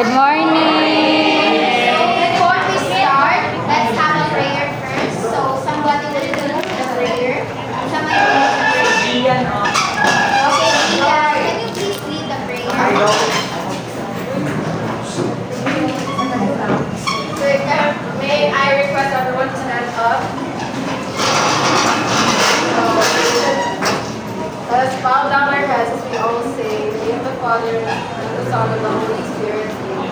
Good morning. So before we start, let's have a prayer first. So somebody will do the prayer. Somebody will do the prayer. Okay, Tia, can you please lead the prayer? May I request everyone to stand up? Let us bow down our heads as we all say, in the name of the Father, and the Son, and the Holy Spirit. Amen.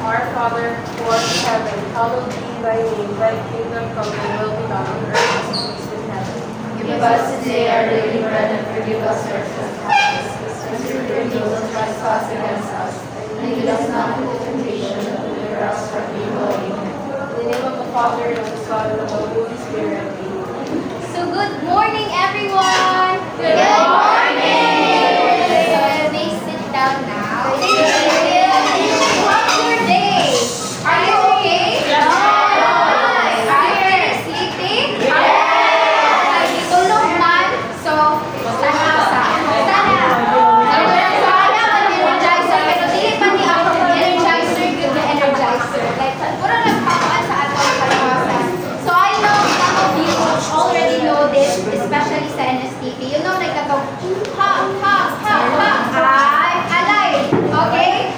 Our Father, who art in heaven, hallowed be thy name. Thy kingdom come, thy will be done on earth as it is in heaven. Give us today our daily bread, and forgive us our trespasses, as we forgive those who trespass against us. And lead us not into temptation, but deliver us from evil. Amen. In the name of the Father, and of the Son, and of the Holy Spirit. Amen. So good morning, everyone. Good morning. So you may sit down now. How's your day? Are you okay? Yes. Are you very sleepy? Yes. Tulog man. So, sana mag-energizer. Pero dili pa ni ako mag-energizer, good na energizer. Like, puro nagpakaan sa atong kalawasan. So, I know some of you already know this, especially sa NSTP. You know, like, katong, ha, ay, alive. Okay?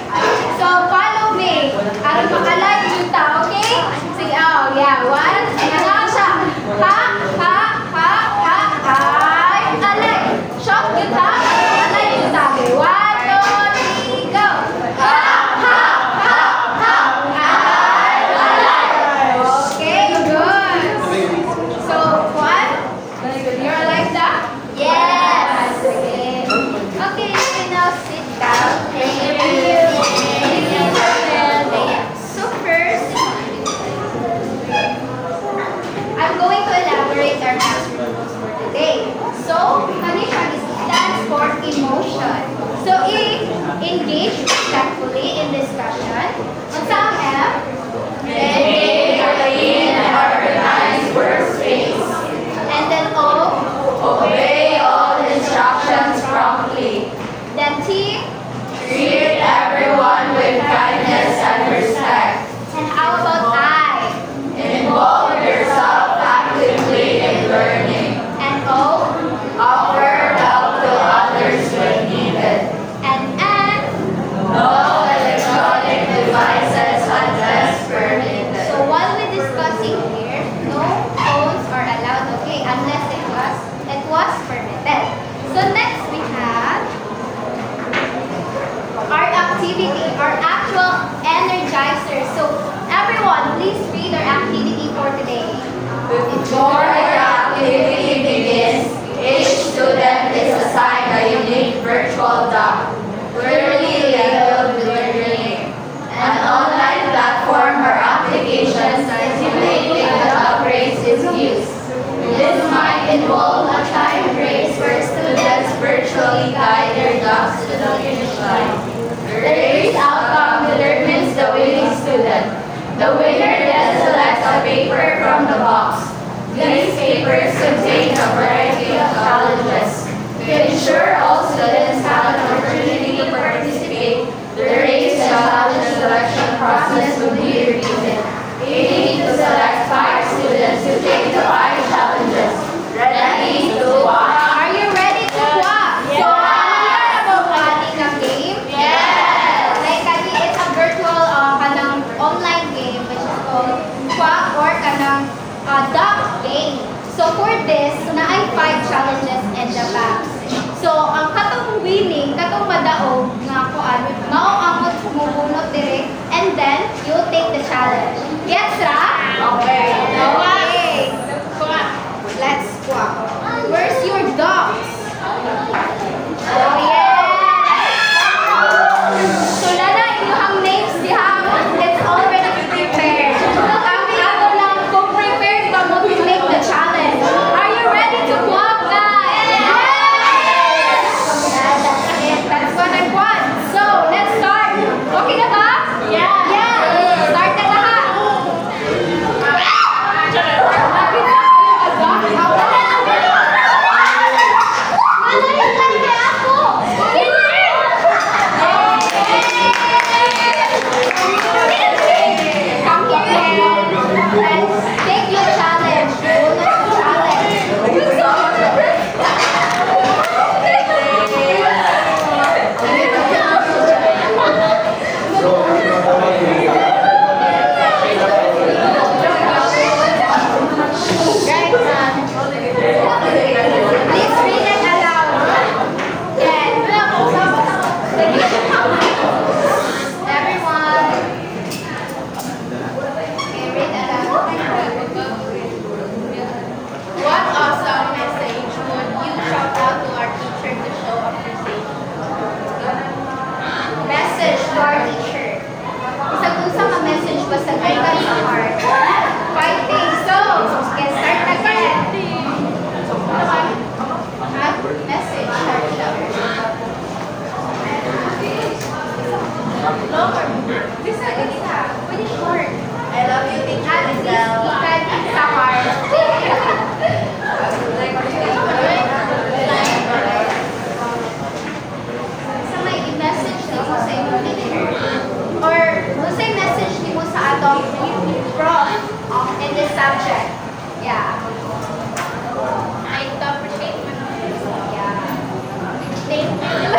So, follow me. Aron maka-alive yun ta, okay? Sige, oh, yeah. One, ano siya? Ay, alive. Shock yun ta? Alive yun ta. Okay, 1, 2, 3, go. Ay, alive. Okay, good. So, what? You're alive na? Yes. Okay. Okay, you can now sit down. Thank you. So first, I'm going to elaborate our math rules for today. So, Tanisha stands for emotion. So, engage respectfully in discussion. On some F, Maintain a clean and organized workspace. and then O, Obey all instructions promptly. then T, Treat everyone with kindness and respect. and how about I? Involve yourself actively in learning. And O, Offer help to others when needed. and N. No electronic devices unless permitted. So while we're discussing here, no phones are allowed, okay, unless it was permitted. So next we have our activity, our actual energizer. So everyone, please read our activity for today. Before the activity begins, each student is assigned a unique virtual dock, clearly labeled with their name. An online platform or application simulating the dock race is used. This might involve a time race where students virtually guide their docks to the finish line. The race outcome determines the winning student. The winner then selects a paper from the box. These papers contain a variety of challenges. To ensure all students have an opportunity to participate, the race and challenge selection process will be repeated. Aiming to select 5 students to take the 5 challenges. Ready to watch? Are you ready to watch? Yes. So familiar about ating ang game? Yes! Like kani it's a virtual kanang online game which is called Quack or kanang duck game. So for this, na ay 5 challenges in the box. So ang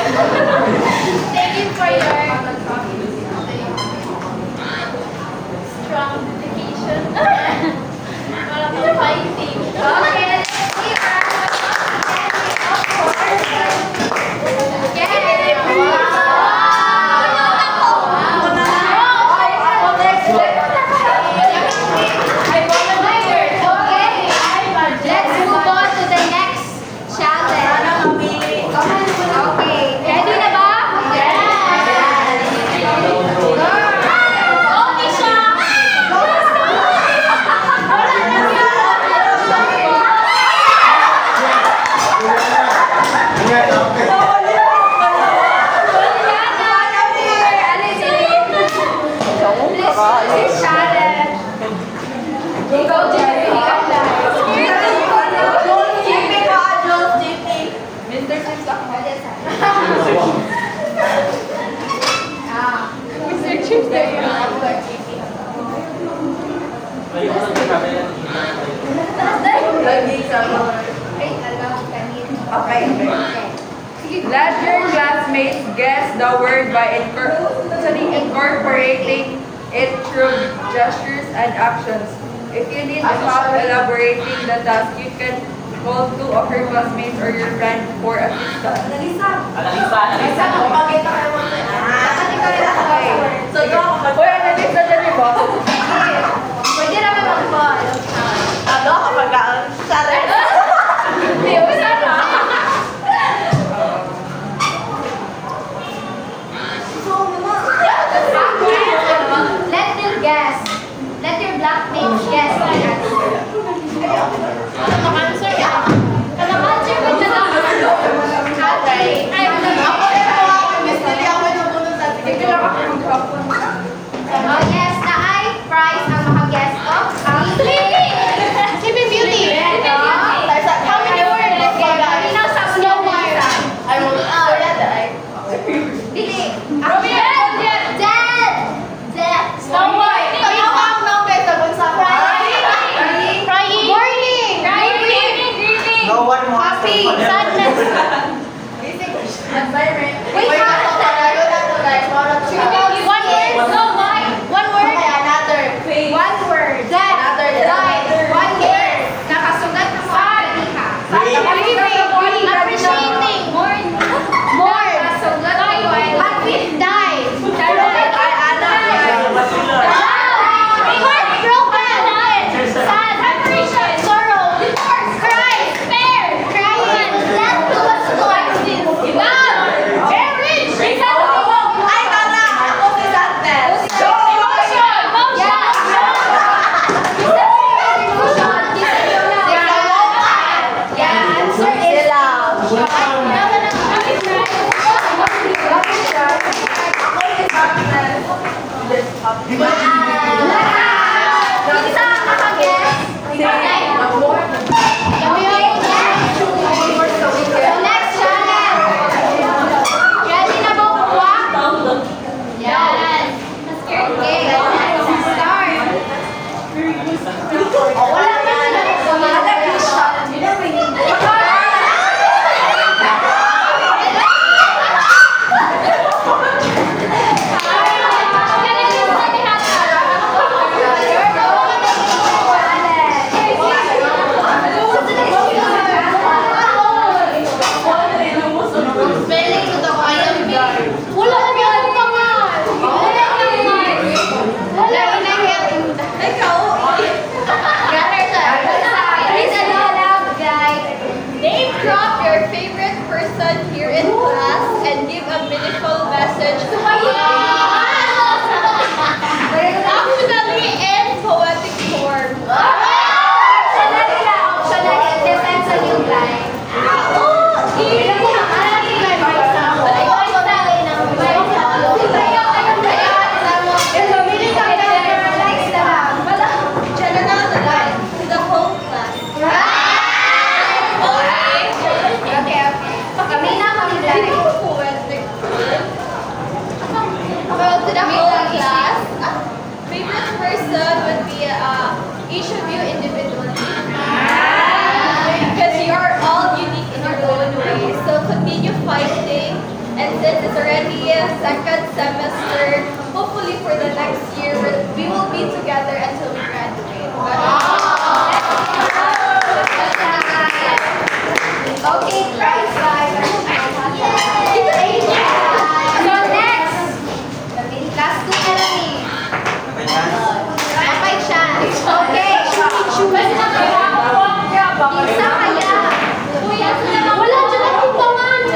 Thank you for your strong dedication. Para kang fighting. Okay, let's see. Let's move on to the next challenge. Okay, ready na ba? Okay siya. Please challenge. Go, Jerry. Mr. Simpson. Mr. Tuesday. Let your classmates guess the word by incorporating it through gestures and actions. If you need help elaborating the task, you can call two of your classmates or your friend for assistance. So, ikaw ako mag- Uy, Analisa dyan yung ba? Pwede naman mag-call. Ano ako mag-challenge? Hindi, wala na. Let them guess. Let your blackmates guess the answer. Ano answer ya? Ano answer ko na lang? Okay. Oh yes, na ay prize ang makaguess of Sleeping Beauty. How many words? Kanina sa Snow White. Dili. Romeo and Juliet. Death. Snow White. Crying. No one wants Happy. to Sadness. One word. Snow White. One word. One word. Death. Life. One word. Nakasugat ng mga kaliha. Appreciating. More. Nakasugat ng mga die. Heartbroken. Sad. Separation. Sorrow. Divorce. Cry. Despair. Crying. Death to a storm. Love. Marriage. Next challenge. Ready na ba kuha? Yes. Okay, let's start. Wala pa drop your favorite person here in class and give a meaningful message to optionally in poetic form. Depends on yung line. semester. Hopefully for the next year, we will be together until we graduate. Okay, guys. So next, last two na lang eh. Kapay siya. Okay. Isa kaya. Wala dyan ang kumpangan.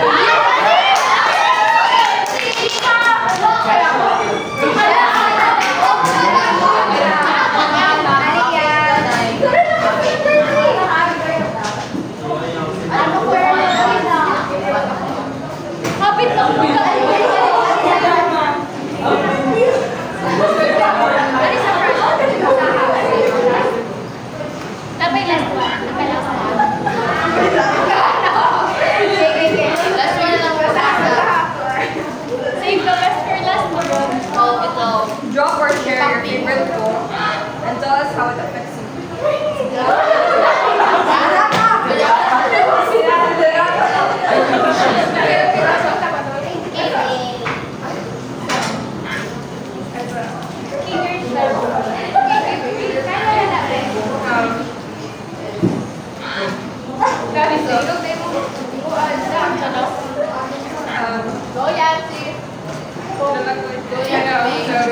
Drop or share your favorite quote and tell us how it affects you.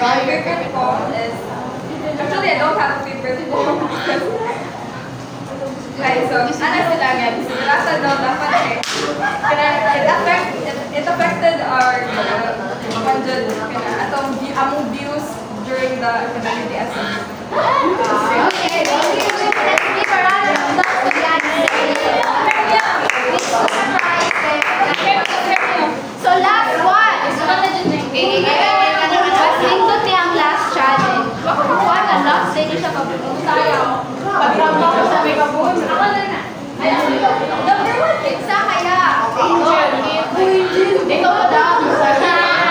My favorite poem is, actually I don't have a favorite poem. Okay, so, ano sila nga, nasa daw dapat eh. It affected our among views during the academic essay. Okay, thank you. Let's give a round of applause to So last one. Masindot niya ang last challenge. Kuha na last day niya siya sayang. Pagkama ko sa may kabuhon. Ako na. Number one, isa kaya. Angel. Ikaw pa daw.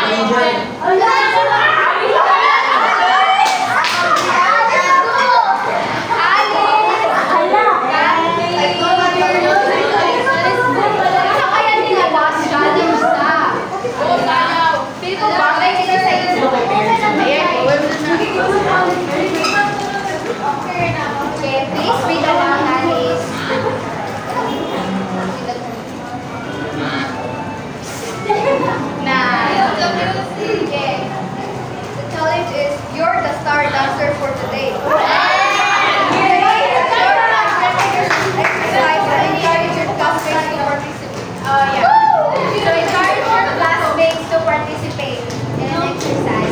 Angel. Okay, please read along, Alice. Okay. The challenge is you're the star dancer for today. Exercise and encourage your classmates to participate. So encourage your classmates to participate in an exercise.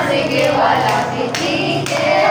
Sige, walang titigil.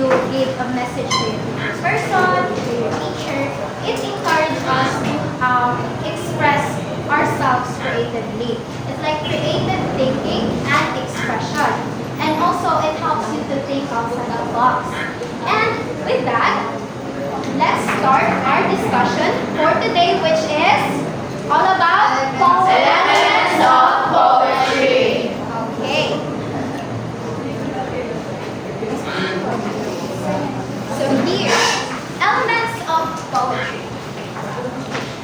you give a message to your favorite person, to your teacher. It encourages us to express ourselves creatively. It's like creative thinking and expression. And also, it helps you to think outside the box. And with that, let's start our discussion for today, which is all about Elements of poetry. Okay. So here, elements of poetry.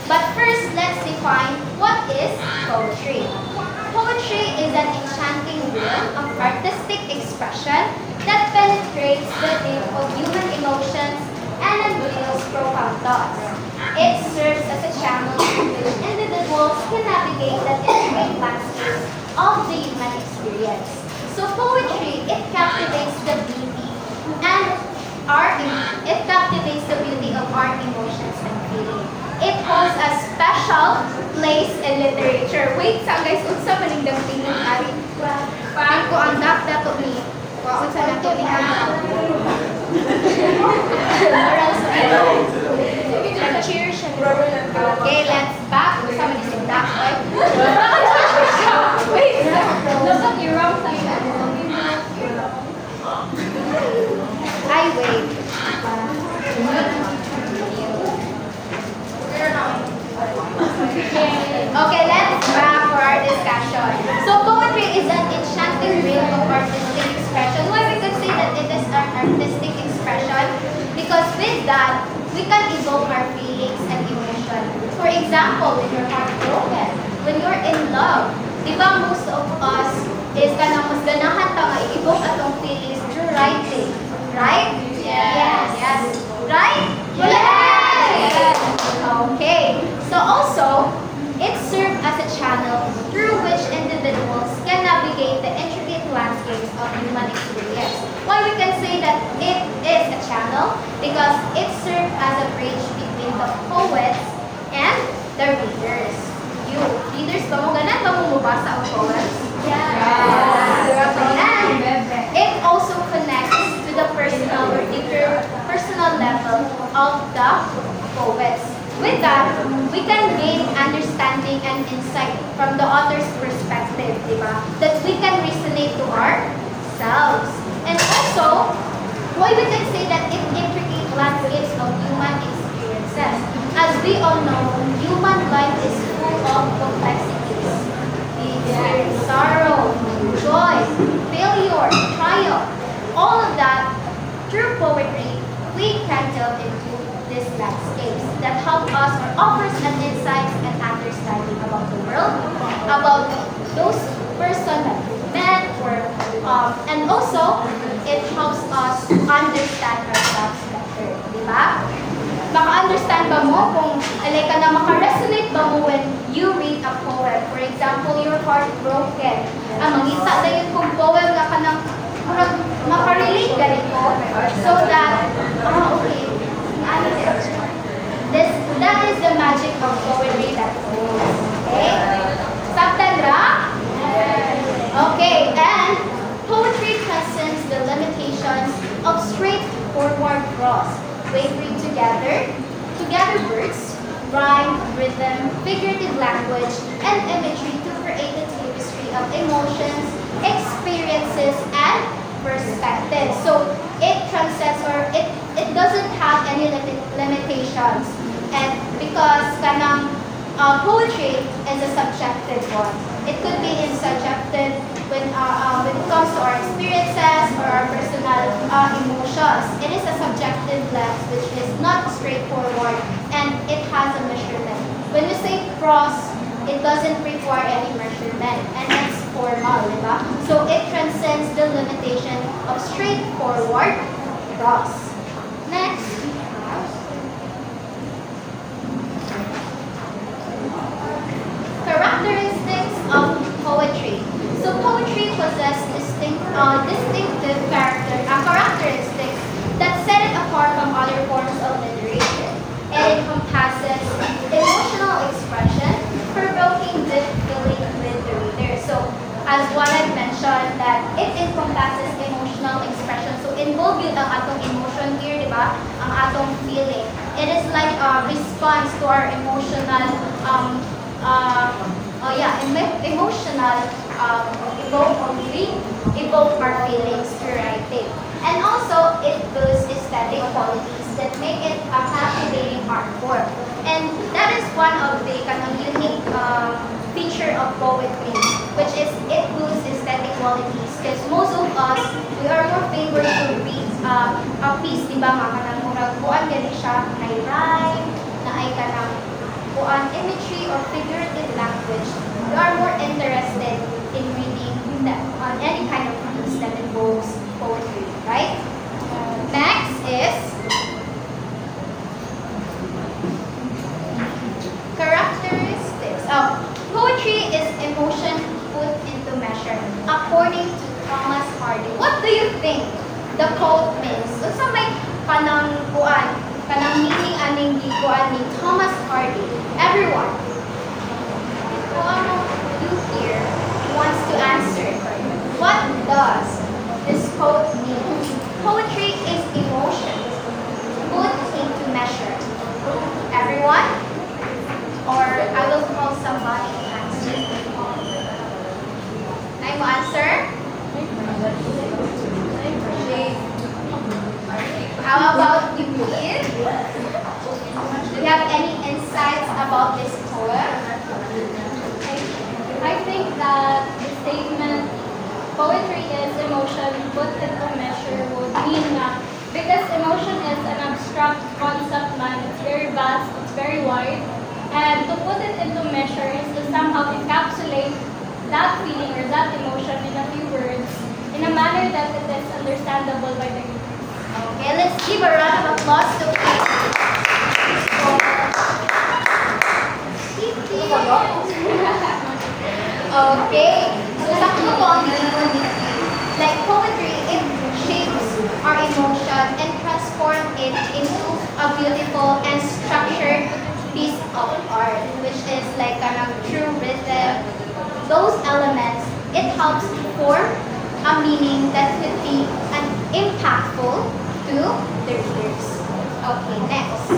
But first, let's define what is poetry. Poetry is an enchanting realm of artistic expression that penetrates the depth of human emotions and unveils profound thoughts. It serves as a channel through which individuals can navigate the intricate landscapes of the human experience. So poetry, it captivates the beauty and it captivates the beauty of our emotions and feelings. It holds a special place in literature. Wait, sa guys, unsa man ning dampinon ari? Paan ko ang dato ni? Unsa na to ni Cheers. Okay, let's back. Unsa man isig back, right? Wait, look, you're wrong side. I wait. Okay, let's back for our discussion. So poetry is an enchanting realm of artistic expression. Why we could say that it is an artistic expression? Because with that, we can evoke our feelings and emotions. For example, when you're heartbroken, when you're in love, di ba most of us is kanang mas ganahan ta nga i-evoke atong feelings through writing. Right? Yes. Yes. Right? Yes! Okay. So also, it serves as a channel through which individuals can navigate the intricate landscapes of human experience. Why we can say that it is a channel? Because it serves as a bridge between the poets and the readers. You, readers ba mo ganan ba mo mabasa ang poems? Yes. And it also connects to the personal or deeper personal level of the poets. With that, we can gain understanding and insight from the author's perspective, diba? That we can resonate to ourselves. And also, why we can say that it intricate landscapes of human experiences. As we all know, human life is full of complexities. We experience sorrow, joy, failure, triumph. All of that, through poetry, we can delve into these landscapes that help us or offers an insights and understanding about the world, about those person that we met, or and also it helps us understand ourselves better, di ba? Maka-understand ba mo kung alay ka na maka-resonate ba mo when you read a poem? For example, you're heartbroken. Mangita na yun kung poem nga ka ng maka-relate ka rin po so that, okay, that is the magic of poetry that goes. Okay? Sabtan ra? Okay, and poetry transcends the limitations of straightforward prose. Wavering together words, rhyme, rhythm, figurative language, and imagery to create a tapestry of emotions, experiences, and perspectives. So it transcends or it doesn't have any limitations. And because kanang poetry is a subjective one. It could be in subjective when it comes to our experiences or our personal emotions. It is a subjective lens which is not straightforward and it has a measurement. When you say prose, it doesn't require any measurement and it's formal, diba? So it transcends the limitation of straightforward prose. Next. Characteristics of poetry. So poetry possesses distinctive characteristics that set it apart from other forms of literature. It encompasses emotional expression, provoking deep feeling with the reader. So as what I've mentioned, that it encompasses emotional expression. So in both build ang atong emotion here, di ba? Ang atong feeling. It is like a response to our emotional, emotional, evoke our feelings through writing. And also, it boosts aesthetic qualities that make it a captivating art form. And that is one of the kind of unique feature of poetry, which is it boosts aesthetic qualities. Because most of us, we are more favored to read a piece, di ba, mga kanang murag kuan gani siya, na rhyme, na ay kanang kuan imagery or figurative language. We are more interested in reading on any kind of piece that involves poetry, right? Next is characteristics. Poetry is emotion put into measure, according to Thomas Hardy. What do you think the quote means? So sa may kanang meaning aning gikuan ni Thomas Hardy. Everyone, kung ano you here wants to answer, what does this quote mean? Poetry is emotion put into measure. Everyone? Or I will call somebody to answer. I will answer. How about you, Ian? Do you have any insights about this poem? I think that the statement, poetry is emotion put into measure, would mean that because emotion is an abstract concept, man, it's very vast, it's very wide, and to put it into measure is to somehow encapsulate that feeling or that emotion in a few words in a manner that it is understandable by the reader. Okay, let's give a round of applause to Okay, so sakto po ang ginagawa ni like poetry, it shapes our emotion and transforms it into a beautiful and structured piece of art, which is like kind of true rhythm. Those elements, it helps to form a meaning that could be impactful to the readers. Okay, next.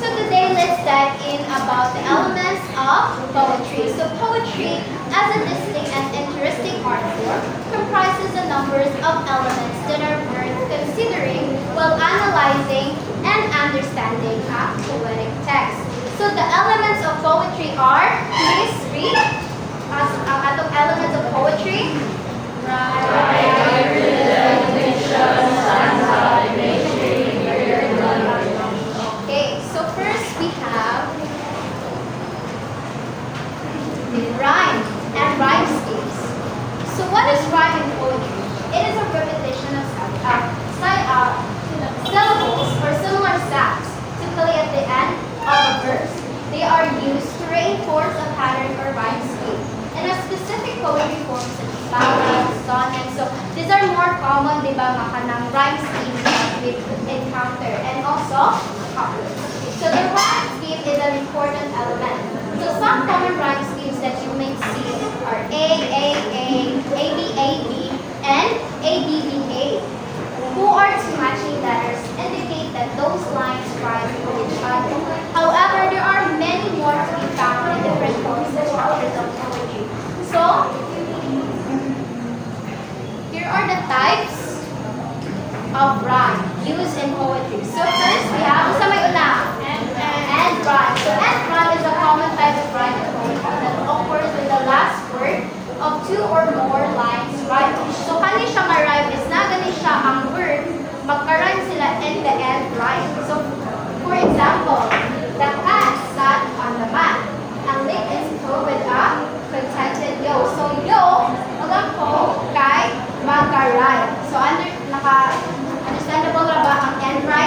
So today, let's dive in about the elements of poetry. So poetry, as a distinct and interesting art form, comprises a number of elements that are worth considering while analyzing and understanding a poetic text. So the elements of poetry are, please read, atong elements of poetry. Rhyme, rhythm, diction, stanza, imagery, Okay, so first we have the rhyme and rhyme schemes. So what is rhyme in poetry? It is a repetition of syllables or similar sounds, typically at the end of a verse. They are used to reinforce a pattern or rhyme scheme in a specific poetry form such as ballads, sonnets. So these are more common, di ba, mga kanang rhyme schemes that we encounter, and also couplets. So the rhyme scheme is an important element. So some common rhyme schemes that you may see are A, A, B, and A, B, B, A. Who are two matching letters indicate that those lines rhyme with each other. However, there are many more to be found in different forms and structures of poetry. So, here are the types of rhyme used in poetry. So first, we have sa may una, end rhyme. So end rhyme is a common type of rhyme in poetry that occurs with the last word of two or more lines rhyme. So kani siya ma-rhyme is na gani siya ang word, magka-rhyme sila in the end rhyme. So for example, the cat sat on the mat and licked its toe with a contented yo. So yo, magako kay magka-rhyme. So understandable ra ba ang end rhyme?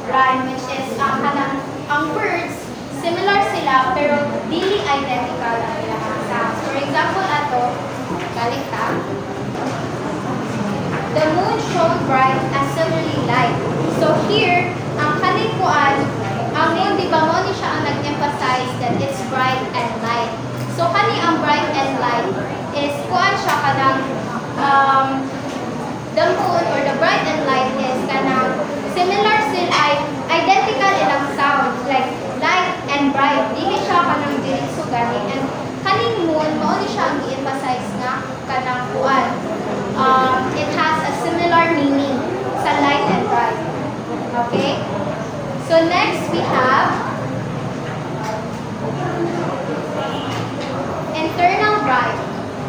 rhyme, which is ang words, similar sila, pero dili identical ang ilang sounds. For example, ato, balik ta. The moon shone bright as silvery light. So here, ang kalikuan, ang moon, di ba mo ni siya ang nag-emphasize that it's bright and light. So kani ang bright and light is kuan siya kanang the moon or the bright and light is kanang similar sila ay identical ilang sound like light and bright. Dili siya kanang diretso gani and kaning moon mo ni siya ang i-emphasize nga kanang kuan. It has a similar meaning sa light and bright. Okay? So next we have internal rhyme.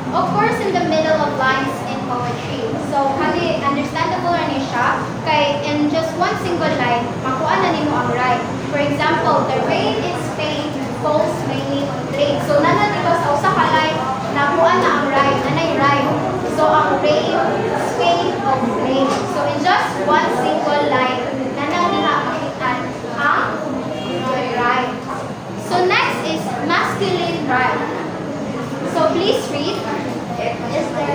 Of course, in the middle of lines in poetry. So, kali understandable na niya siya, kay in just one single line, makuha na nimo ang rhyme. For example, the rain in Spain falls mainly on trade. So, nana dito sa usa ka line, nakuha na ang rhyme, anay rhyme. So, ang rain, Spain of rain. So, in just one single line, nana niya makitaan ang rhyme. So, next is masculine rhyme. So please read. Is there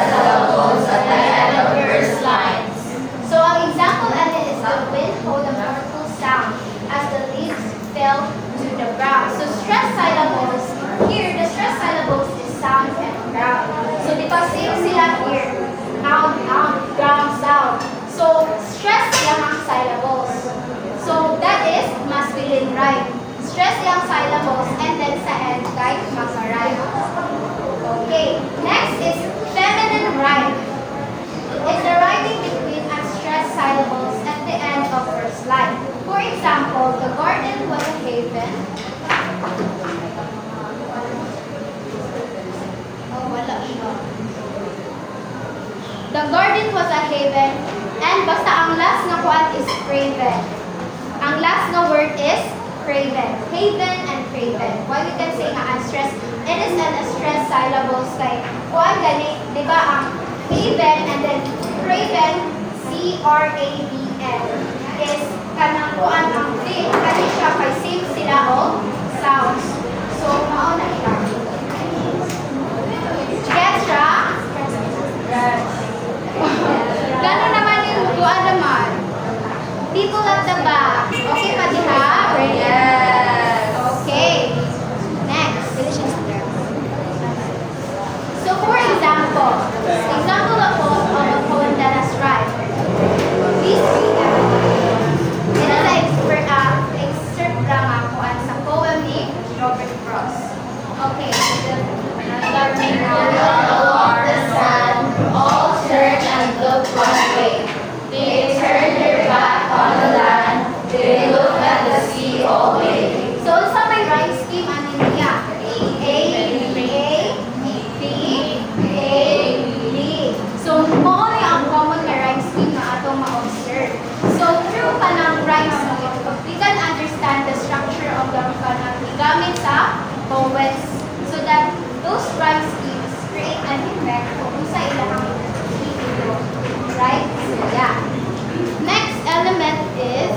syllables at the end of verse lines? So ang example is the wind hold a powerful sound as the leaves fell to the ground. So stress syllables, here the stress syllables is sound and ground. So di ba same sila here? Ground, sound. So stress lang ang syllables. So that is masculine rhyme. Stress yung syllables and then sa end kahit mag-rhyme. Okay, next is feminine rhyme. It's the rhyming between unstressed syllables at the end of first line. For example, the garden was a haven. Oh, wala siya. The garden was a haven and basta ang last na kuan is craven. Ang last na word is craven. Haven and craven. Why we can say nga unstressed? It is an unstressed syllables kay kuan gani, di ba ang haven and then craven, C-R-A-V-N is kanang kuan ang fin, kani siya kay same sila o sounds. So, mao na siya. Gets siya? Gano'n naman yung kuan naman? People at the back. Okay pa diha? Yes. Okay. Next. So for example of a poem that has rhymed. Please read that. It is excerpt lang ako sa poem ni Robert Frost. Okay. Along the sand, all search and look one way. They turn their back on the land, they look at the sea all day. So sa may rhyme scheme ano niya? A, B, A, B. So mo ni ang common na rhyme scheme na atong ma-observe. So through kanang rhyme scheme, we can understand the structure of the kanang gamit sa poets so that those rhyme schemes create an effect kung sa ilang ito. Right? So yeah. Next element is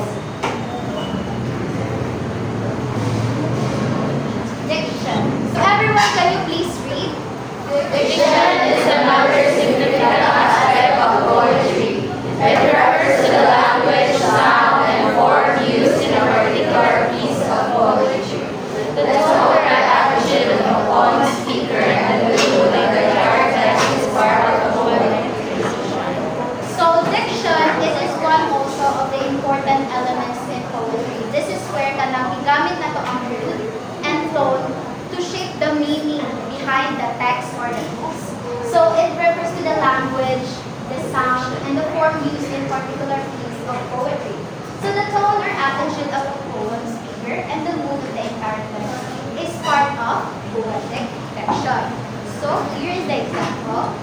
diction. So everyone, can you please read? Diction is another significant aspect of poetry. It refers to the language, sound, and form used in a particular piece of poetry. The tone or action of the poem speaker and the mood of the characters is part of the poem. So diction, this is one also of the important elements in poetry. This is where kanang igamit na to ang mood and tone to shape the meaning behind the text or the piece. So it refers to the language, the sound, and the form used in particular piece of poetry. So the tone or attitude of the poem speaker and the mood of the entire text is part of poetic diction. So here is the example.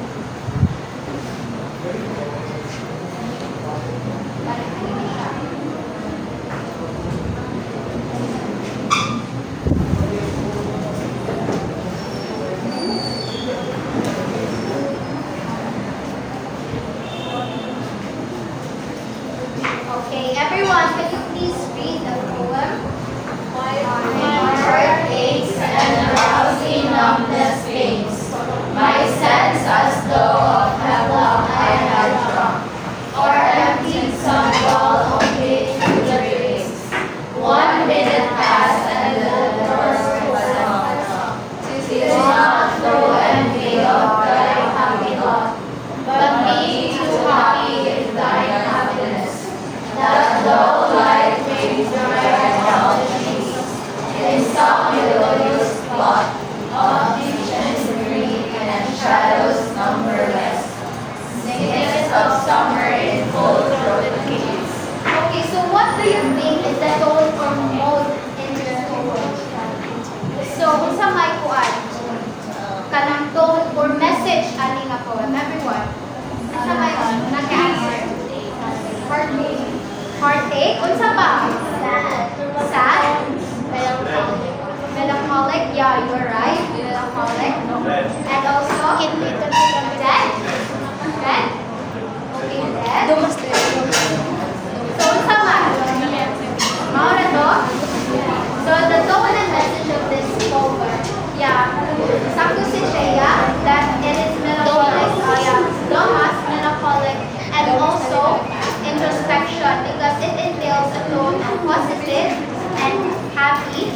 positive and happy.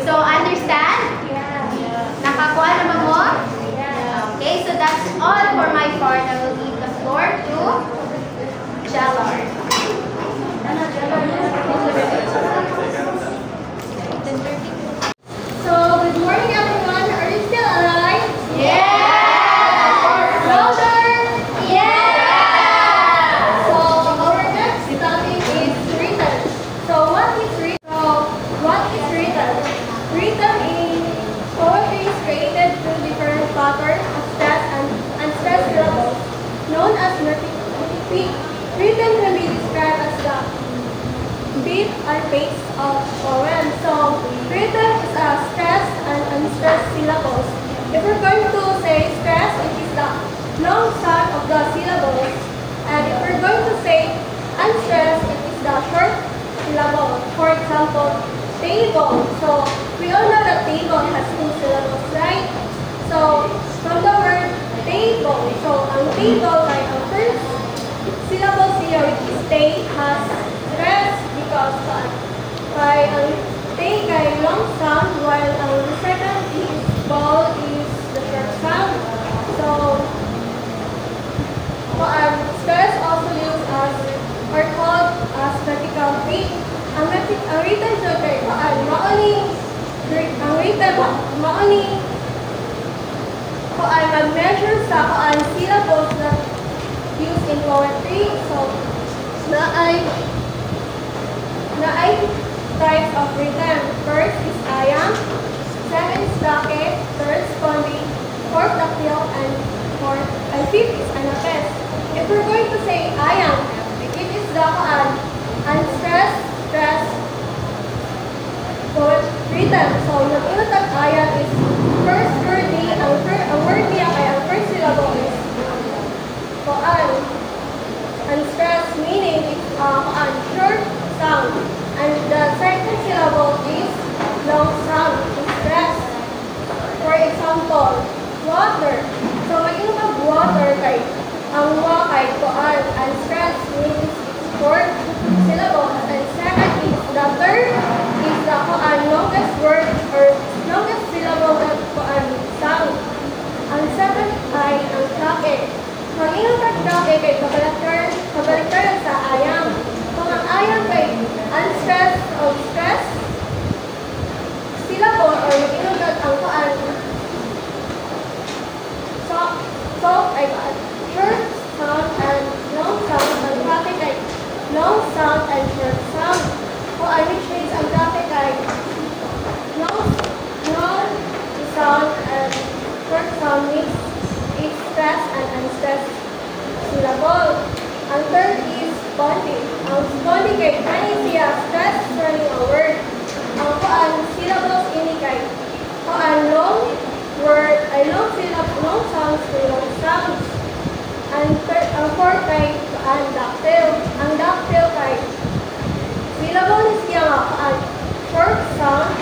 So, understand? Nakakuha naman mo? Okay, so that's all for my part. I will leave the floor to Jalor. So, good morning everyone. Are you still alive? Louder! So, our next topic is written. So, what is written? Written in poetry is created through different patterns of stress and unstressed syllables, known as metric. Written can be described as the beat or pace of poem. So, written is a stressed and unstressed syllables. If we're going to say stress, it is the long sound of the syllables. And if we're going to say unstressed, it is the short syllable. For example, table. So, we all know that table has 2 syllables, right? So, from the word table, so ang table ay ang first syllable here, which is tay, has stress because by ang tay kay long sound, while ang second is ball is the short sound. So, stress also used as or called as vertical beat. Ang written siya kay mag-measure sa syllables na used in poetry. So, na ay types of rhythm. First is ayam, second is dake, third spondy, fourth dactyl, and fifth is anapes. If we're going to say ayam, it is the unstressed, stress, rhythm. So, nag-inot ang ayam is first word ni, ang word niya kaya ang first syllable is unstressed, meaning it's short sound. And the second syllable is long sound, stress. For example, water. So, mag-inot ang water kay ang wa kay unstressed means short syllable. And second is the third is the longest word or longest syllable of sound. Ang second ay ang dake. Mag-ingat ang dake kay kabaliktaran sa ayam. Kung ang ayam kay unstressed o stress syllable or mag-ingat ang soft ay short sound and long sound. Ang dake kay long sound and short sound. Which means ang dake kay long sound and short sound means is stress and unstressed syllable. Ang third is spondy. Ang spondy kay kani siya stress running a word. Ang syllables ini kay long word ay long syllable, long sounds to long sounds. Ang fourth kay dactyl. Ang dactyl kay syllable ni siya nga short sound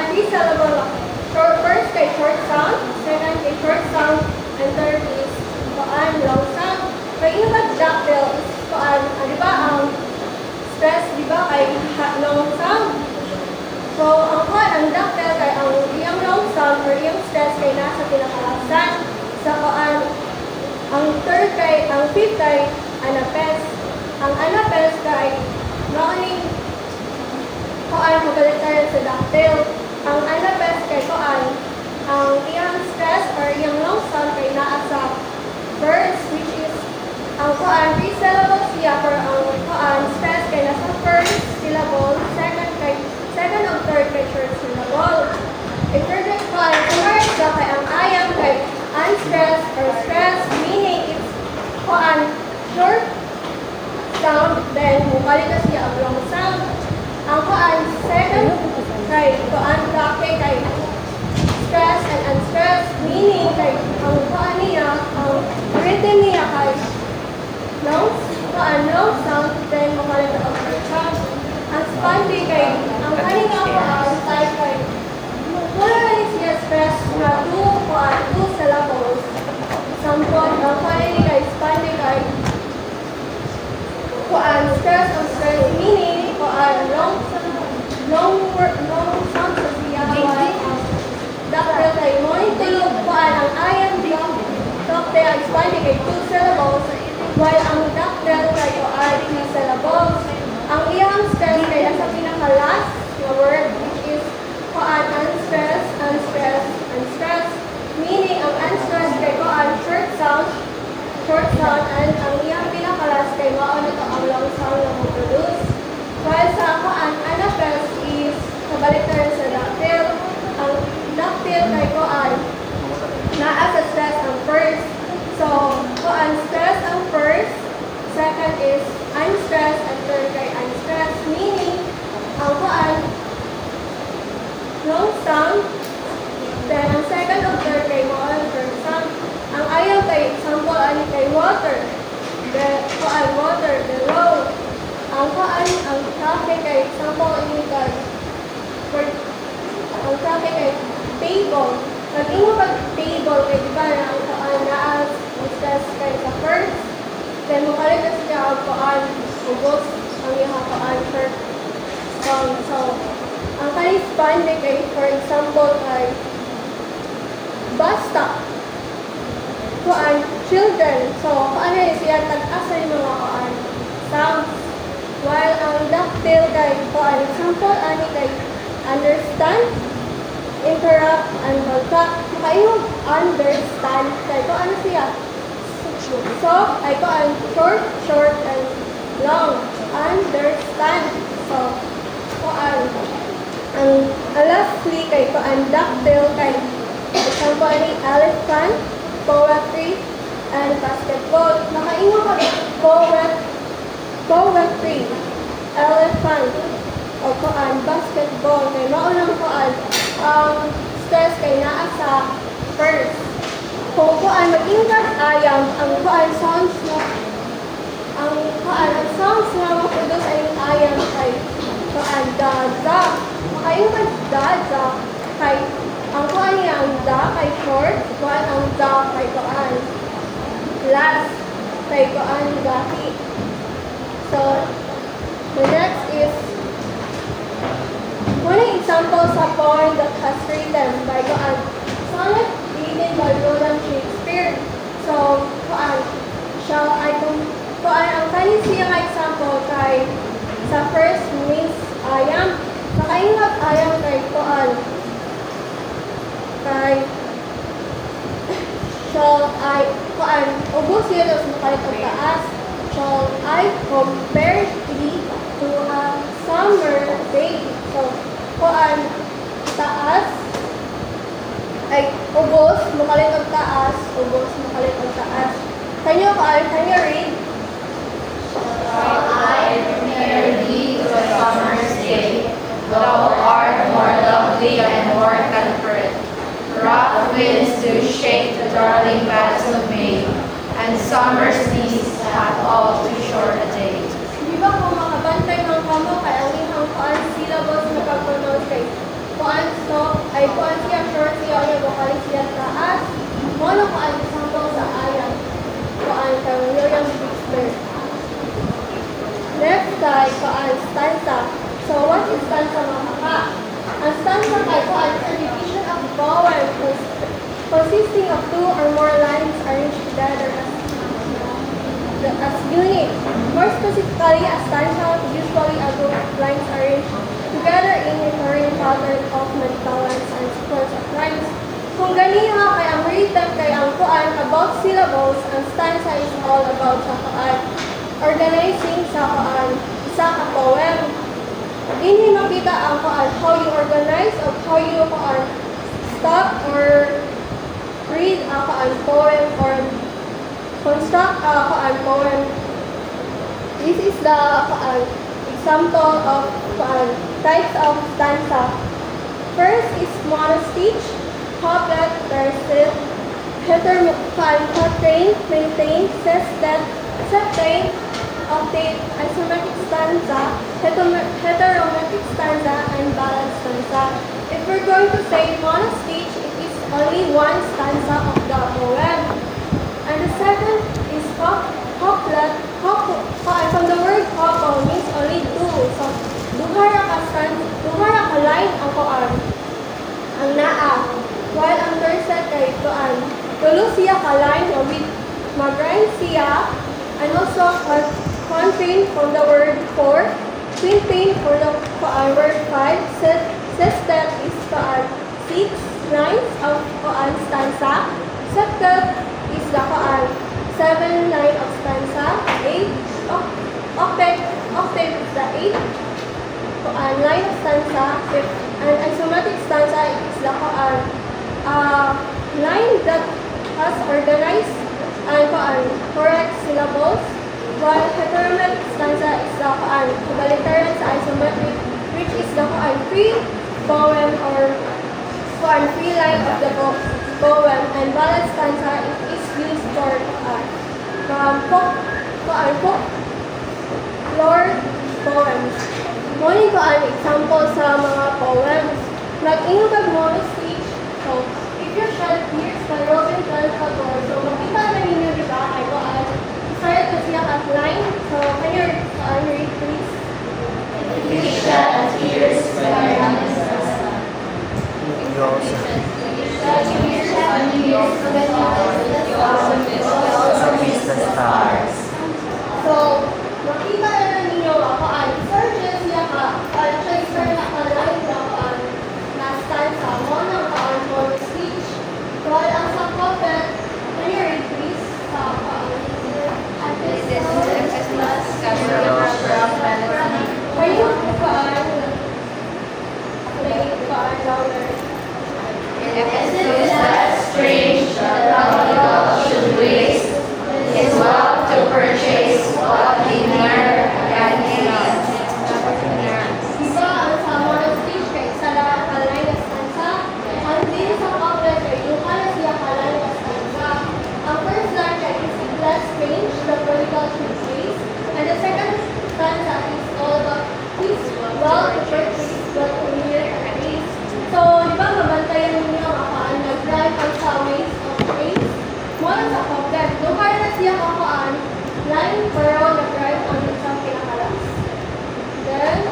three syllable. First kay short sound, second kay short sound, and third is long sound. Kay ingat dactyl is di ba ang stress di ba kay long sound. So ang dactyl kay ang iyang long sound or iyang stress kay nasa pinakalasan. Sa ang third kay ang fifth kay anapes. Ang anapes kay maoning kabaliktaran sa dactyl. Ang anapes kay ang iyang stress or iyang long sound kay naa sa first, which is ang three syllables siya for ang stress kay nasa first syllable, second o third kay short syllable. If you're going summarize na kay ang ayam kay unstressed or stress, meaning it's short sound, then mukali na siya ang long sound. Ang second kay dake kay stress and unstressed, meaning kay ang niya, ang written niya kay long sound, then mukali na ang short sound. Ang spondy kay ang kanina type kay wala na siya stress na two syllables. Example, ang kanina kay spondy kay stress or stress, ang traffic ay example ini kay for ang traffic ay table. Nag-ingo pag table kay di ba na ang kaan na as stress kay sa first. Then mukalit na siya ang kaan ubos ang iyang kaan first. So ang kanis pande kay for example kay bus stop. Kuan children. So paano siya tag-asa yung mga kuan sounds. While ang dactyl kay kuan example ani kay understand, interrupt, and contact. Makaingon understand kay kuan siya. So ay kuan short and long. Understand. So kuan ang lastly kay kuan dactyl kay example ani elephant, poetry, and basketball. Nakaingon ka poetry, elephant, o kuan basketball kay mao lang kuan ang stress kay naa sa first. Kung kuan mag-ingat ayam ang kuan sounds mo ang sounds nga maproduce ay ayam kay kuan da. Makaingon da kay ang kuan niya ang da kay short, kuan ang da kay kuan last kay kuan gahi. So the next is one example sa poem that has written by kuan sonnet written by William Shakespeare. So kuan shall I kuan ang kanin siyang example kay sa first means ayam. Makaingat ayam kay kuan kay shall I kuan ubos yun os makalit og taas. Shall I compare thee to a summer day? So kuan taas ay ubos makalit og taas, ubos makalit og taas. Can you read? Shall I compare thee to a summer's day? Thou art more lovely and more temperate. Rough winds do shake the darling buds of May, and summer seas hath all too short a day. Di ba kung makabantay ng kamo kay ang ihang kuan syllables na pag-pronounce kay kuan so ay kuan siya short siya o yung vocalic siya taas. Mono kuan example sa ayam. Kuan kay William Shakespeare. Next kay kuan stanza. So what is stanza mga ka? Ang stanza kay kuan is a division of poem consisting of two or more lines arranged together as units. More specifically, a stanza is usually a group of lines arranged together in recurring pattern of metaphors and sequence of rhymes. Kung ganiha kay ang rhythm kay ang kuan about syllables, ang stanza is all about sa kuan organizing sa kuan isa ka poem. Dinhi makita ang kuan how you organize or how you kuan stop or read a kuan poem or construct a kuan poem. This is the example of types of stanza. First is monostage, couplet, verses, quatrain, maintain, sestet, septain, octave, isometric stanza, heterometric stanza, and ballad stanza. If we're going to say monostage, it is only one stanza of the poem. And the second is couplet. From the word couple means only two. So, duhara ka line ang kuan ang naa. While ang verset kay kuan tulo siya ka line with mag-rhyme siya, and also quatrain from the word 4, quintain for the word 5, sestet is 6 lines of stanza, septet is the 7 line of stanza, 8 octave is the 8 line of stanza, and isometric stanza is the line that has organized and correct syllables, while heterometric stanza is the egalitarian sa isometric, which is the free poem or free line of the poem, and ballad stanza is used for folklore poems. Muna ko ang example sa mga poems. Nag-ingabag mo speech. So, if you shed tears, by Robin Calcador. So, makita na ninyo, di ba? Ay ko ang start to siya at line. So, can you read, please? You shed tears for your miss the stars. So, makita na ninyo ako ang searches niya ka, siya na ka-line na ang na-stanza mo ng kaan speech. So, ang sa puppet, can you read please? At this is Can you louder? Is that strange that God should waste his wealth to purchase what he never can use? Diba, ang sa moral speech kay isa na kalay na stanza, ang din sa couplet kay yung na siya kalay na stanza. Ang first line kay is less strange, the prodigal should waste, and the second stanza is all about his wealth to purchase what he never can use. So, di ba, mabantayan ninyo ang nag-drive ang sa ways of grace? Mula sa couplet, doon kaya na siya kakaan, line pero nag-drive ang isang pinakalas. Then,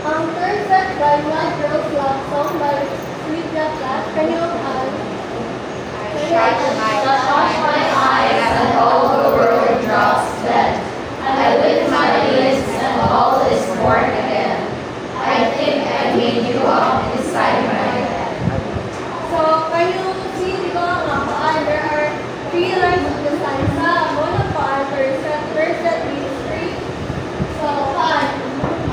ang third set by My Girl's Love Song by Sweetja Flash. Can you Shut my eyes and all the world drops dead. I lift my lips and all is born again. I think I made you up inside my head. So, can you see, di ba, nga paan, there are 3 lines of the stanza. Muna paan, third set is 3. So, paan,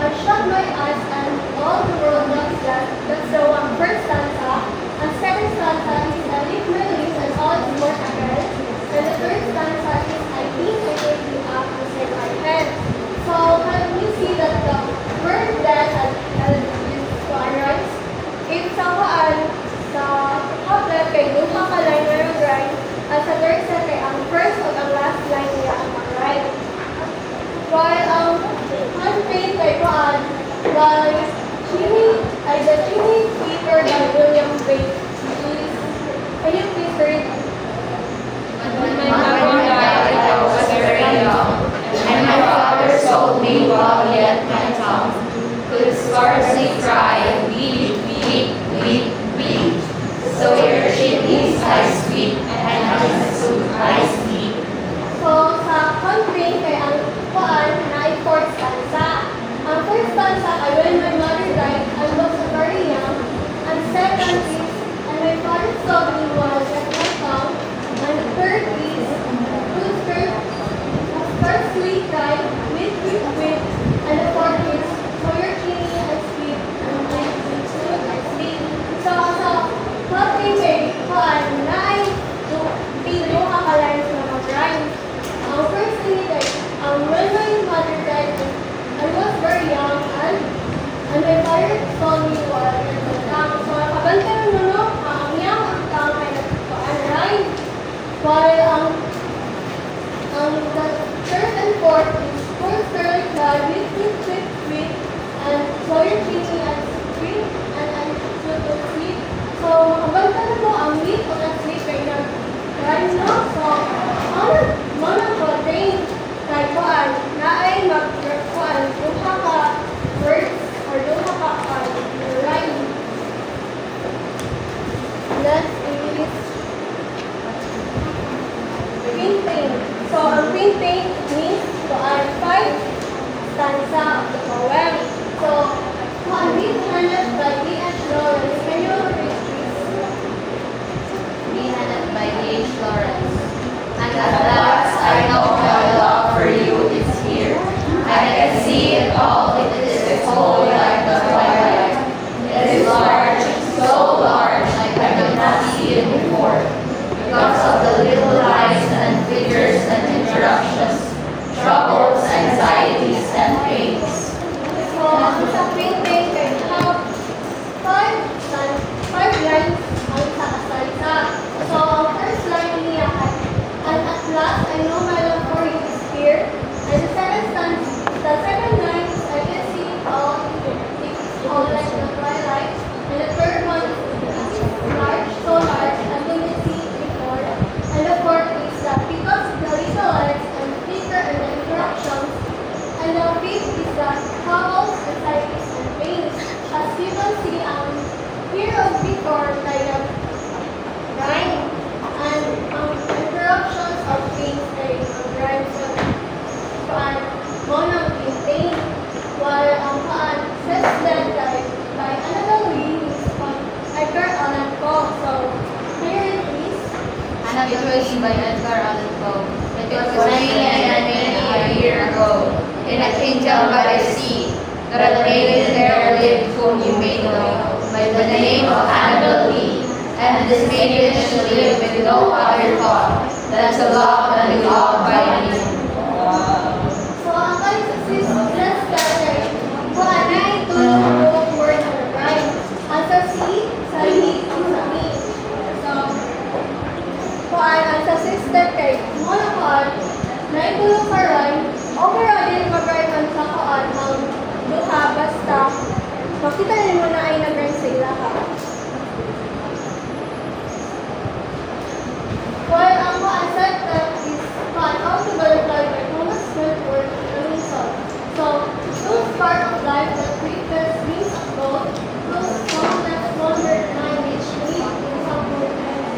I shut my eyes and all the world knows that. That's the first stanza. Ang second stanza is I lift my lips and all is born again. And the third stanza is I think I made you up inside my head. So, can you see that the word that has is rhymes? If saan sa couplet kay doon ka line na yung rhyme, at sa third set kay ang first o ang last line niya ang rhyme. While ang unpaid kay Paan, by the Chimney Sweeper by William Bates. Can you please read? When my mother died, I was very young, and my father sold me while yet my tongue could scarcely cry and weep, weep, weep, weep. So your chimneys I sweep, and your soup I sleep. So, sa country kay ang Paan na ay fourth stanza. Ang first stanza ay when my mother died, I was very young. And second is, and my father sold me while yet my tongue. And third is, whose scarcely cried, with, and the fourth is, so your chimney I sweep, and my soup I sleep. So, sa country kay Paan na ay pilo kakalines na mag-rhyme. Ang first thing is, when my mother died, I was very young and my father told me while I was young. So, kabantayan mo no, ang iyang ang kay nagpaan-rhyme. While the third and fourth is first girl cried with, and so your chimney and sweet, and I should sleep. So, kabantayan mo ang with o sleep kay nag-rhyme no. So, mga po-train kay Kuan na ay mag-Kuan duha ka words or duha ka rhyme. Next is painting. So, ang painting means Kuan 5 stanza of the poem. So, Kuan read Hannah by D.H. Lawrence. Can you read please? Be Hannah by D.H. Lawrence. go, in a kingdom by the sea, that a maiden there lived whom you may know, by the name of Annabel Lee. And this maiden shall live with no other thought than to love and be loved by me. So, ang consistency starter, kung anay tulong ko word or right. Ang sa si, sa hi, sa mi. So, kung ang sa sister kay, mo na kuan, naitulong ka right, overall din mag-right ang sa kuan, ang duha, basta, makita rin mo na ay nag-right sa ila ka. While ang concept is found out to verify by Thomas Smith or Robinson. So, those part of life that preaches means of God, those some that longer language need in some way,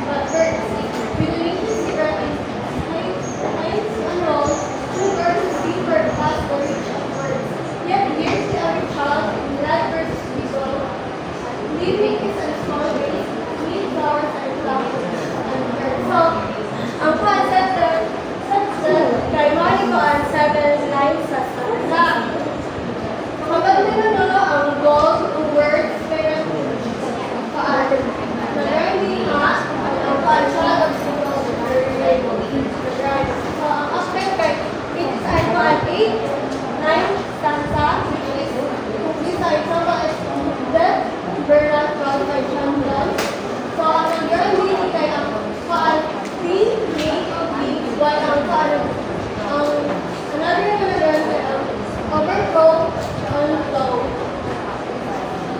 but courtesy. We do need to see that in science and laws, two verses deeper past the reach of words. Yet here see every child in that verse visual. Living is a small ways, need flowers and flowers. So, ang concept kay Monica ang 7 lines sa stanza. Maganda na no, ang goals, ang words, pero learning ha, ang concept of symbols are related. So, ang aspect kay it is ay 8, 9 stanza, which is, kung this ay example is death, Bernard, God by John Donne. So, ang learning kay ang another overflow on flow.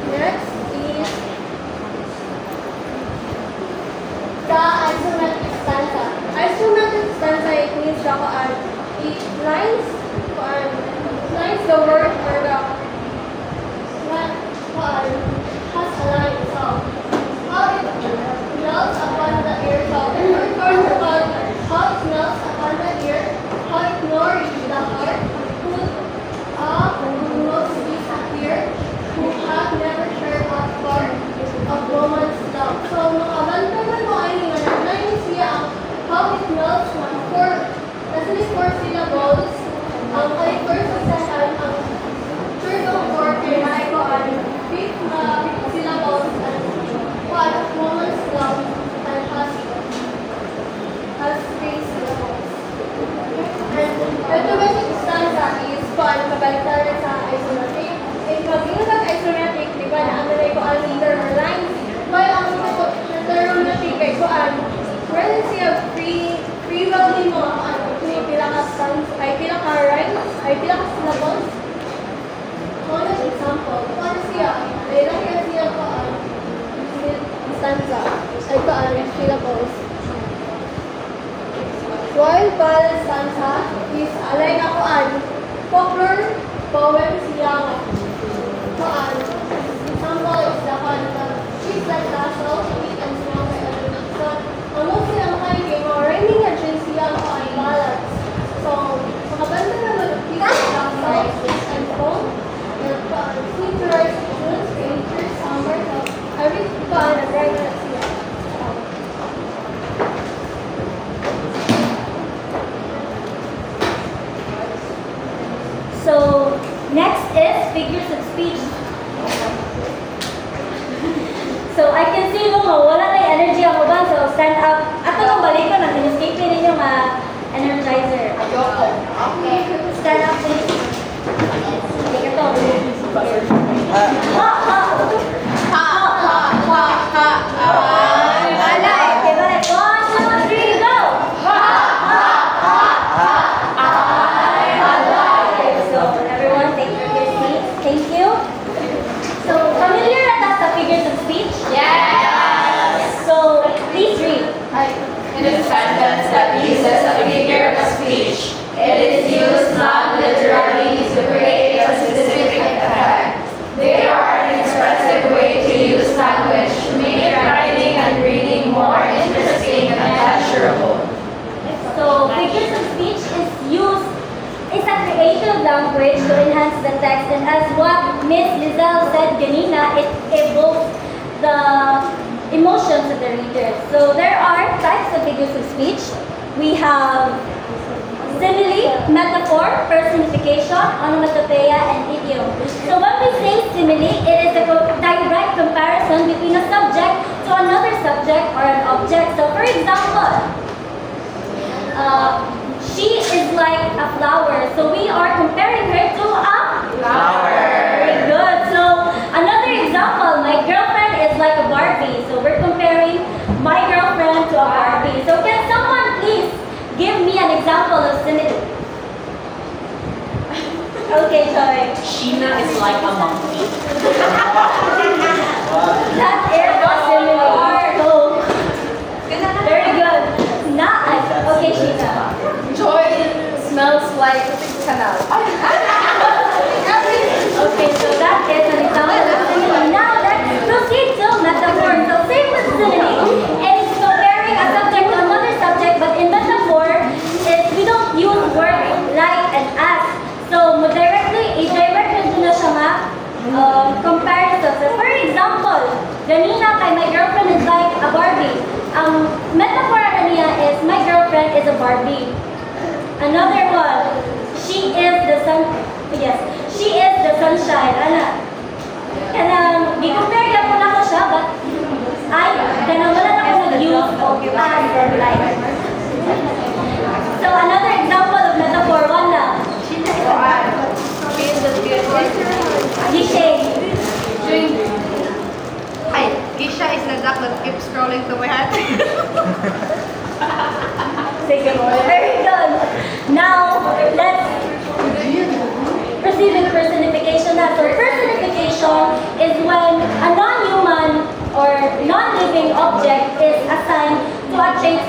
Next is the isometric stanza. Isometric stanza, it means it lines the word or the has a line. So how it melts upon the ear. So the word about how it melts upon the ear, how it nourishes the heart, who knows peace appear, who have never shared a part of woman's love. So makabanta man mo ay nga naglayin siya how it melts man for kasi 4 syllables. Ang first and second, ang third and fourth ay ko ang 5th syllables and part of woman's love and has 3 syllables. And automatic stanza is paano kabaliktad sa isometric. If mag-ingat ang isometric, di ba, naangalay ko ang leader or lines. While ang heterometric ay ko ang presence of free will din mo ang pila ka stanza, ay pila ka rhymes, ay pila ka syllables. One example, paano siya? Ay lang siya ko ang stanza, ay ko ang syllables. While ballad stanza is alay na kuan folklore poem siya kuan. Example is the one she's like castle, sweet and small by other son. Ang most siya kayo kay mga rhyming na dyan siya kuan ballads. So, makabanda naman ang piece of castle and phone and kuan sweeters, tunes, painters, summer, so every kuan nag-write na siya. So, next is figures of speech. So, I can see mo, wala na yung energy ako ba? So, stand up. Ato nung balik ko na, in-escape ninyo energizer. Okay. Stand up, please. Take it off. Ha, ha. Okay, balik. 1, 2, 3, go! Thank you. So, familiar na ta sa figures of speech? Yes! So, please read. In a sentence that uses a figure of speech, it is used not literally to create a specific effect. They are an expressive way to use language to make writing and reading more interesting and pleasurable. So, figures of speech is used. It's a creative language to enhance the text, and as what Miss Lizelle said kanina, it evokes the emotions of the reader. So there are types of figures of speech. We have simile, metaphor, personification, onomatopoeia, and idiom. So when we say simile, it is a direct comparison between a subject to another subject or an object. So for example, she is like a flower. So we are comparing her to a flower. Very good. So another example, my girlfriend is like a Barbie. So we're comparing my girlfriend to a Barbie. So can someone please give me an example of simile? Okay, Joy. Sheena is like a monkey. That is a simile. So, very good. Okay, Sheena. Joy smells like canal. Okay, so that is an example of simile. Now let's proceed to metaphor. So same with simile. It's comparing a subject to another subject, but in metaphor, we don't use words like and as. So directly, i-direct nyo na siya nga comparison. So for example, ganina kay my girlfriend is like a Barbie. Ang metaphor na niya is my girlfriend is a Barbie. Another one, she is the sun. Yes, she is the sunshine. Ana. Kanang gi-compare gyud na ko siya, but kanang wala na ko nag-use of as or like. So another example of metaphor, one lang. Gishay. Hi, Gisha is the duck that keeps scrolling to my head. Sige, very good. Now, let's proceed with personification. So personification is when a non-human or non-living object is assigned to a trait,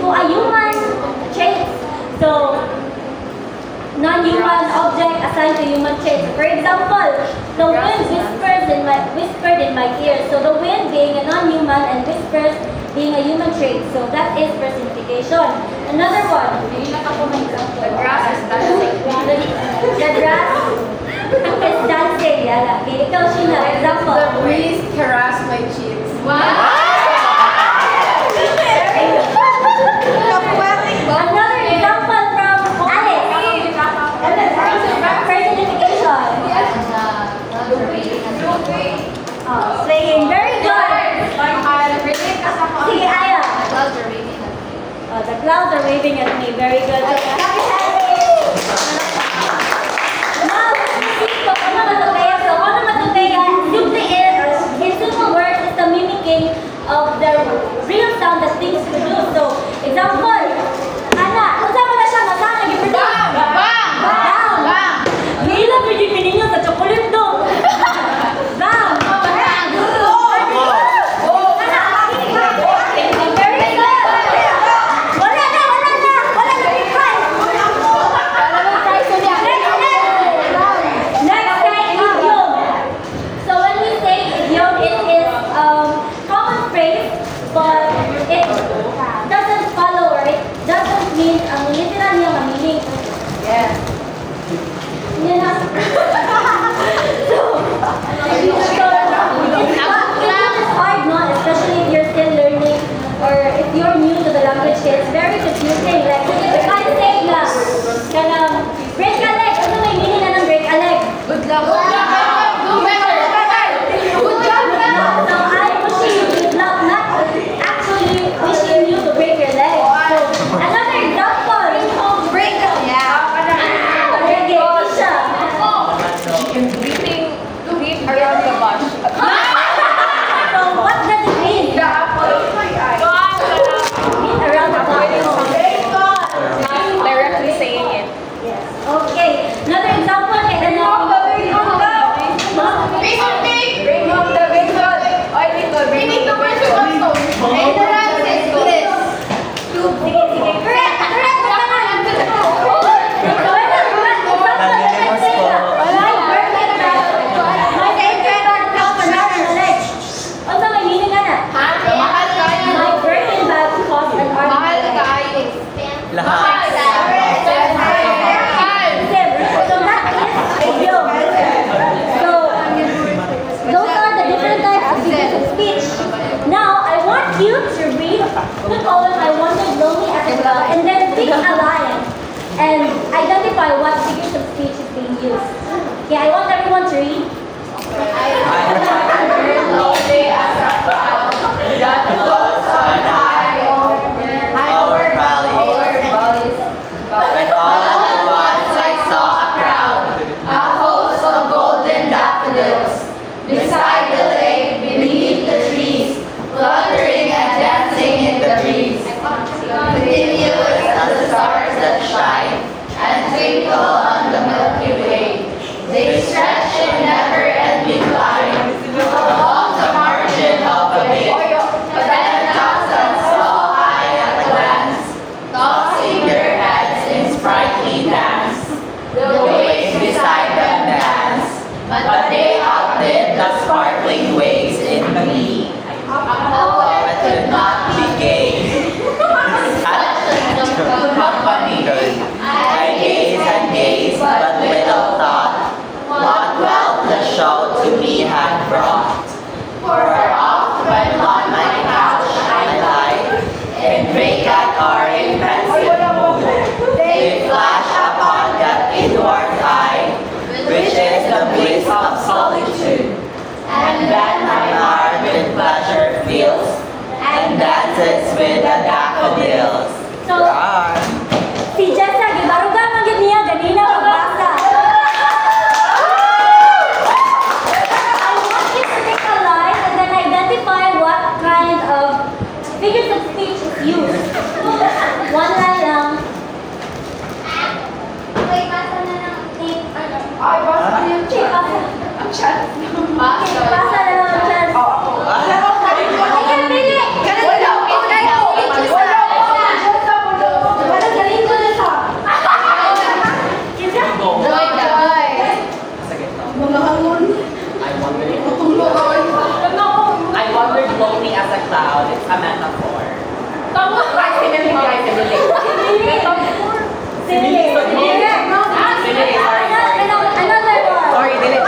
to a human trait. So, non-human object assigned to human trait. For example, the wind whispered in my ear. So the wind being a non-human and whispers being a human trait. So that is personification. Another one. The grass is dancing. The grass is dancing. Yala. Okay, ikaw, Sheena, example. The breeze caress my cheeks. Another example from Alex. Personification. Swaying. Very good. Sige, Aya. The clouds are waving at me. Very good. Now, let's proceed to onomatopoeia. So, onomatopoeia simply is, in simple words, is the mimicking of the real sound that things produce. So, example, Ana, unsa mo na siya nga sound nag-produce? Bang! Gila, pwede pininyo sa chocolate do. Bang! Very good. Wala na. Wala na yung prize. Next kay idiom. So when we say idiom, it is common phrase, but it doesn't follow or it doesn't mean ang literal niya meaning. Yes. Yan na. It's hard, no? Especially if you're still learning or if you're new to the language, it's very confusing. Like, if I say na, break a leg, ano may meaning na ng break a leg? Good luck. So I'm wishing you good luck, not actually wishing you to break your leg. So, another example. Break a leg. Reggae, Isha. Beat around the bush. So what does it mean? The apple of my eye. Beat around the bush. Directly saying it. Yes. Okay. Another example. Bring up the big one. Bring up the big one. I think the bring up the big one. Ignorance is bliss. Sige. Correct. identify what figures of speech is being used. Okay, I want everyone to read. Lonely as a cloud that floats on high over valleys. When all at once I saw a crowd, a host of golden daffodils, beside the lake, beneath the trees, fluttering and dancing in the breeze. Continuous as the stars that shine and twinkle on the Milky Way. They stretch in never-ending line along the margin of a bay. Phantasms saw I at a glance, tossing their heads in sprightly dance. The waves beside them dance, but they outdid the sparkling waves in me. A poet could not be gay. Such a company. I gaze and gaze, but little thought what wealth the show to me had brought. For oft when on my couch I lie, in vacant or in pensive mood, they flash upon that inward eye, which is the bliss of solitude. And then my heart with pleasure feels, and dances with the daffodils. So, si Jessa, gibarugan man gid niya ganina pagbasa. I want you to take a line and then identify what kind of figures of speech is used. One line lang. Okay, basa na ng tape, ano? Ay, basta yung Okay, chat. basa. Ang chat. Okay, basa na lang ang chance. Ay, yan, pili! Wala ko na yun. Wala ko. Wala galing ko na sa. Kinsa? Joy, joy. Mga hangon. I wondered lonely as a cloud. It's a metaphor. Ay, sinili, guys, sinili. Sili. Another one. Sorry, dili.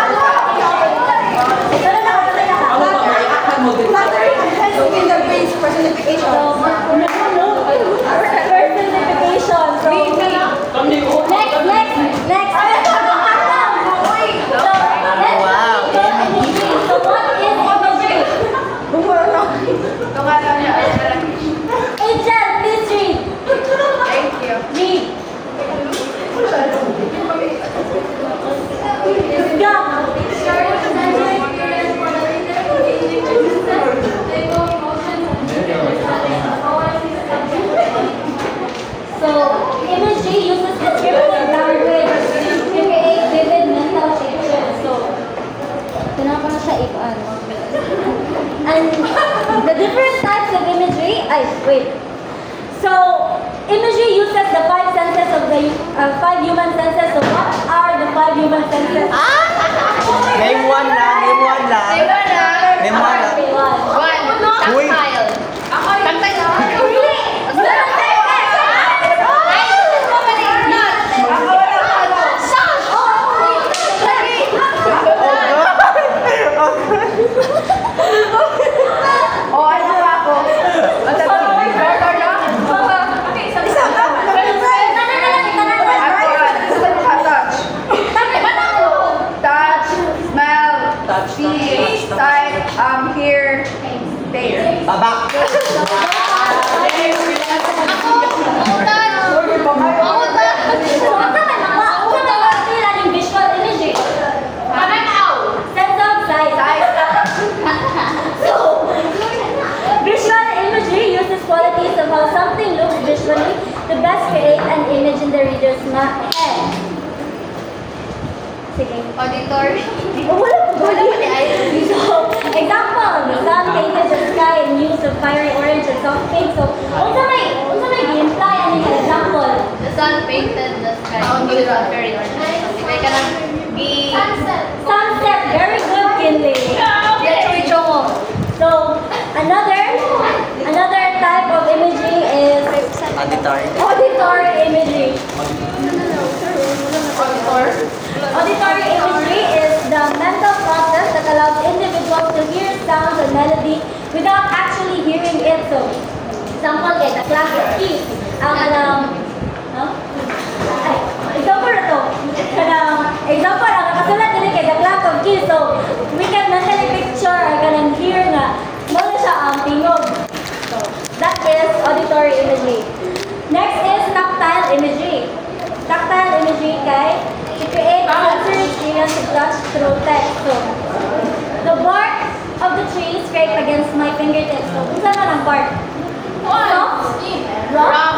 Ito na lang, ito na lang. Personification. So, personification. So, next. So, what is imagery? Tungalan niya. Angel, please read. Thank you. Read. Go. So, imagery uses descriptive language to create vivid mental pictures. So, tinapa na siya ipan. And the different types of imagery, So, imagery uses the five senses of the five human senses. So, what are the five human senses? Name one lang. Name One. Uy. Really? Oh, ano ba ako? Ang tatawag. Touch, smell, see, sight, hear, taste. Babak. Visual imagery. Sense of sight. So, visual imagery uses qualities of how something looks visually to best create an image in the reader's head. Sige. Auditory. Wala pa ni So, example, the sun painted the sky in hues of fiery orange and soft pink. So, unsa may gi-imply ani nga example? The sun painted the sky. Hues of very orange. Kaya ka lang, Sunset, very good, Kinley. So, another type of imagery is auditory imagery. Auditory imagery is the mental process that allows individuals to hear sounds and melody without actually hearing it. So, example, the classic keys. Ang no? Ay, So, the bark of the tree scraped against my fingertips. So, kung saan ang bark? Soft? Rock?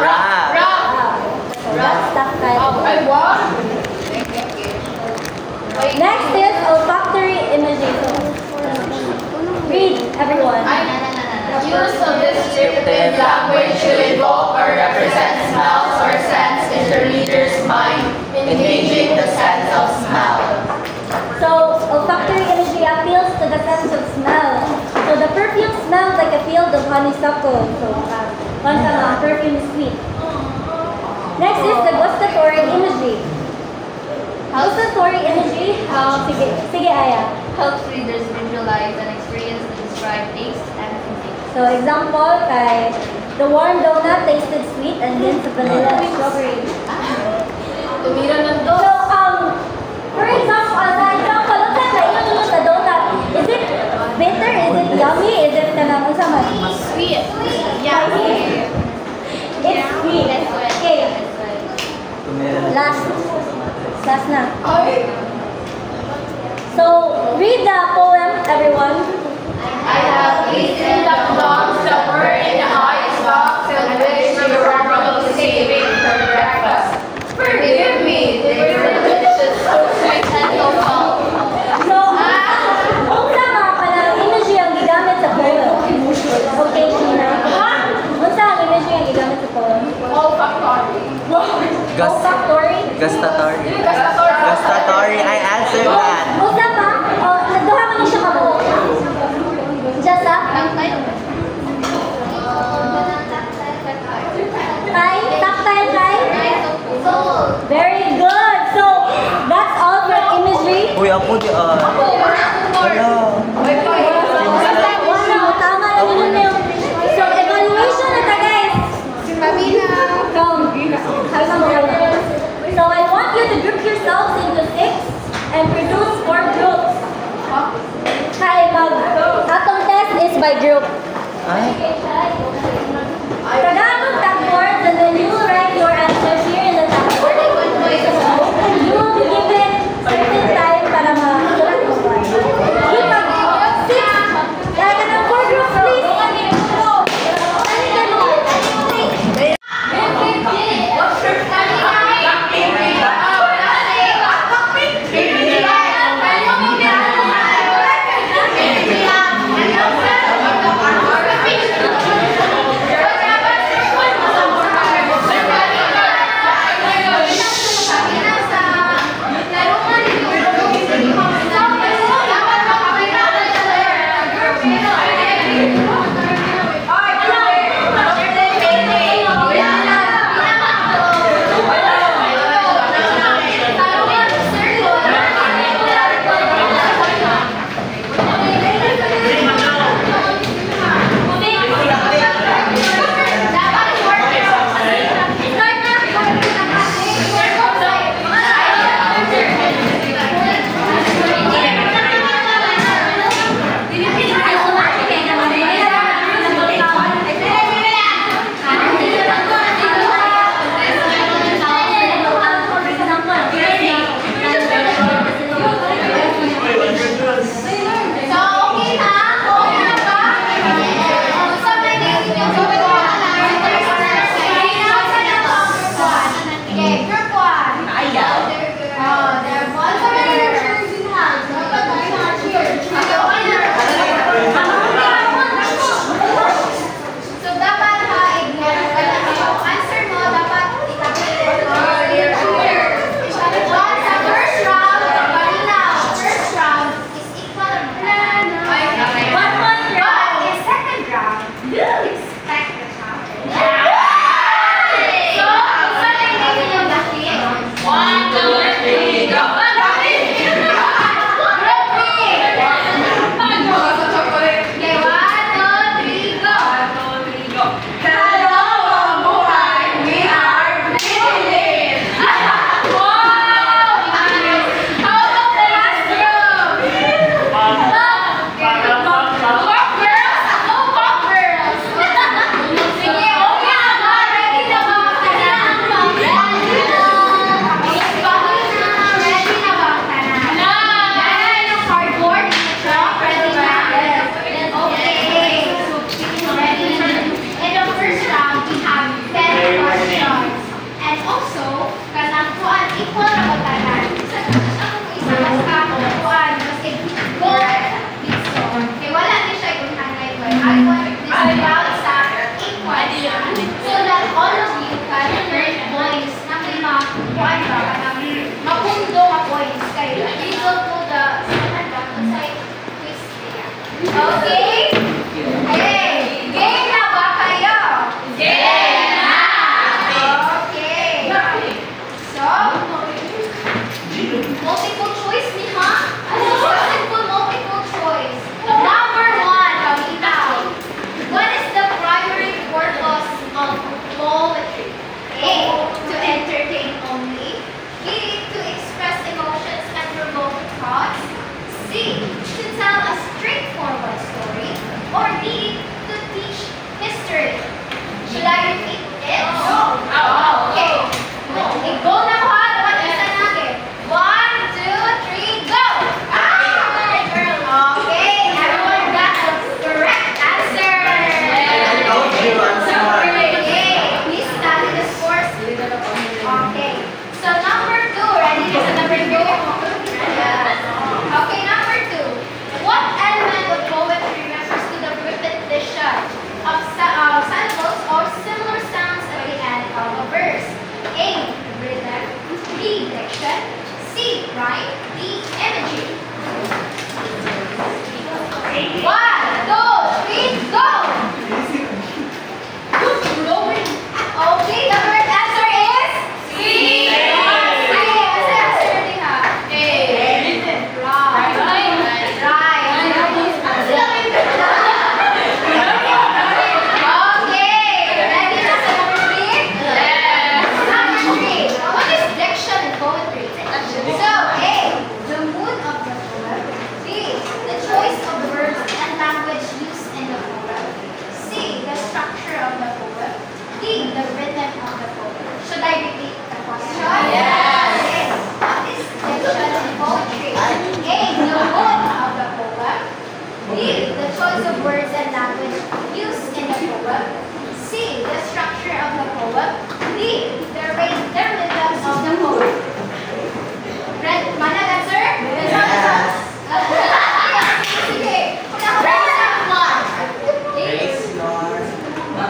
That's tactile. Next is olfactory imaging. So, read, everyone. Use of descriptive language to evoke or represent smells or scents in the reader's mind, engaging the sense of smell. So, olfactory imagery appeals to the sense of smell. So, the perfume smells like a field of honeysuckle. So, perfume is sweet. Next is the gustatory imagery. Gustatory imagery, sige Aya. Helps readers visualize and experience the described taste and sensation. So, example, kay the warm donut tasted sweet and hints of vanilla and strawberry. Tumira ng So, for example, as an example, let's say kayo nyo sa donut. Is it bitter? Is it yummy? Is it kanang unsa man? Sweet. Yummy. It's sweet. Okay. Last na. So, read the poem, everyone. I have eaten the plums that were in the ice box and which you were probably saving for breakfast. Forgive me, they were delicious, so sweet and so cold. So, unsa mga kanang imagery ang gigamit sa poem? Okay, Sheena. Unsa ang imagery ang gigamit sa poem? olfactory. Olfactory? Gustatory, I answered that. Unsa pa? Nagduha man ni siya kabuok. Just a? Tactile, right? Very good. So, that's all for imagery. Uy, ako di Hello. Wow, tama na yun yung... So, evaluation na ta, guys. Come. So, I want you to group yourselves into 6 and produce 4 groups. Hi, atong test is by group. Tagalog tag boards, and then you will write your answers here in the tag board. You will be given certain time para masulat mo. Yung pag 6, kaya ka ng 4 groups, please. Okay, please go to the second button side. Please. Okay? Hey, game na ba kayo? Game na! Okay. So, multiple choice ni ha? Simple multiple choice. Number 1, paminaw. What is the primary purpose of poetry? A, to entertain only. B, to express emotions and provoke thoughts. C, to tell a straightforward story. Or D, to teach history. Should I repeat it? No. Okay. Okay, go na ko ha. Dapat isa natin. 1, 2, 3, go! Okay, everyone got the correct answer. I told you I'm smart. Okay, please tally the scores. Okay, so number 2, ready? This is number 2. Okay, number 2. What element of poetry refers to the repetition of syllables or similar sounds at the end of a verse? A, rhythm. B, diction. C, rhyme. D, imagery. 1, 2, 3, go! Okay, the correct answer is C. What's the answer, Diha? Okay, ready na sa number 3? Number 3. What is diction in poetry? So, A, the mood of the poem. B, the choice of words and language used in the poem. C, the structure of the poem. D, the rhythm of the poem. Should I repeat the question? Yes. Okay. What is diction in poetry? A, the mood of the poem. B, the choice of words and language used in the poem. C, the structure of the poem. D, the rhythm of the poem. Mana answer? Yes. Sige. Una ko ba sa one? Race North. 1,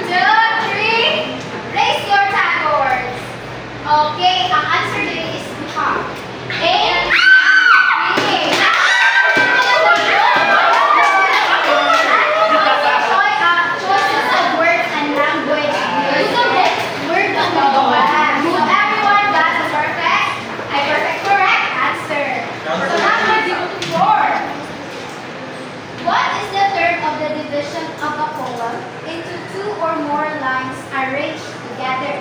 2, 3. Raise your tagboards. Okay, ang answer din is ha. A. Choices of words and language. Use of it, word of the poem. So everyone got the perfect, correct answer. So number 4. What is the term of the division of a poem into 2 or more lines arranged together?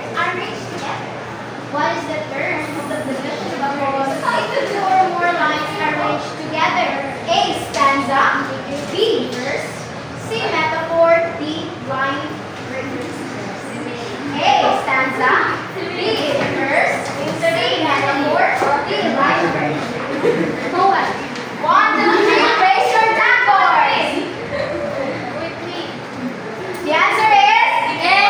What is the term of the division of a poem into 2 or more lines arranged together? A, stanza. B, verse. C, metaphor. D, line. A, stanza. B, verse. C, metaphor. D, line. Poem. 1, 2, 3. Raise your tagboards. With me. The answer is A.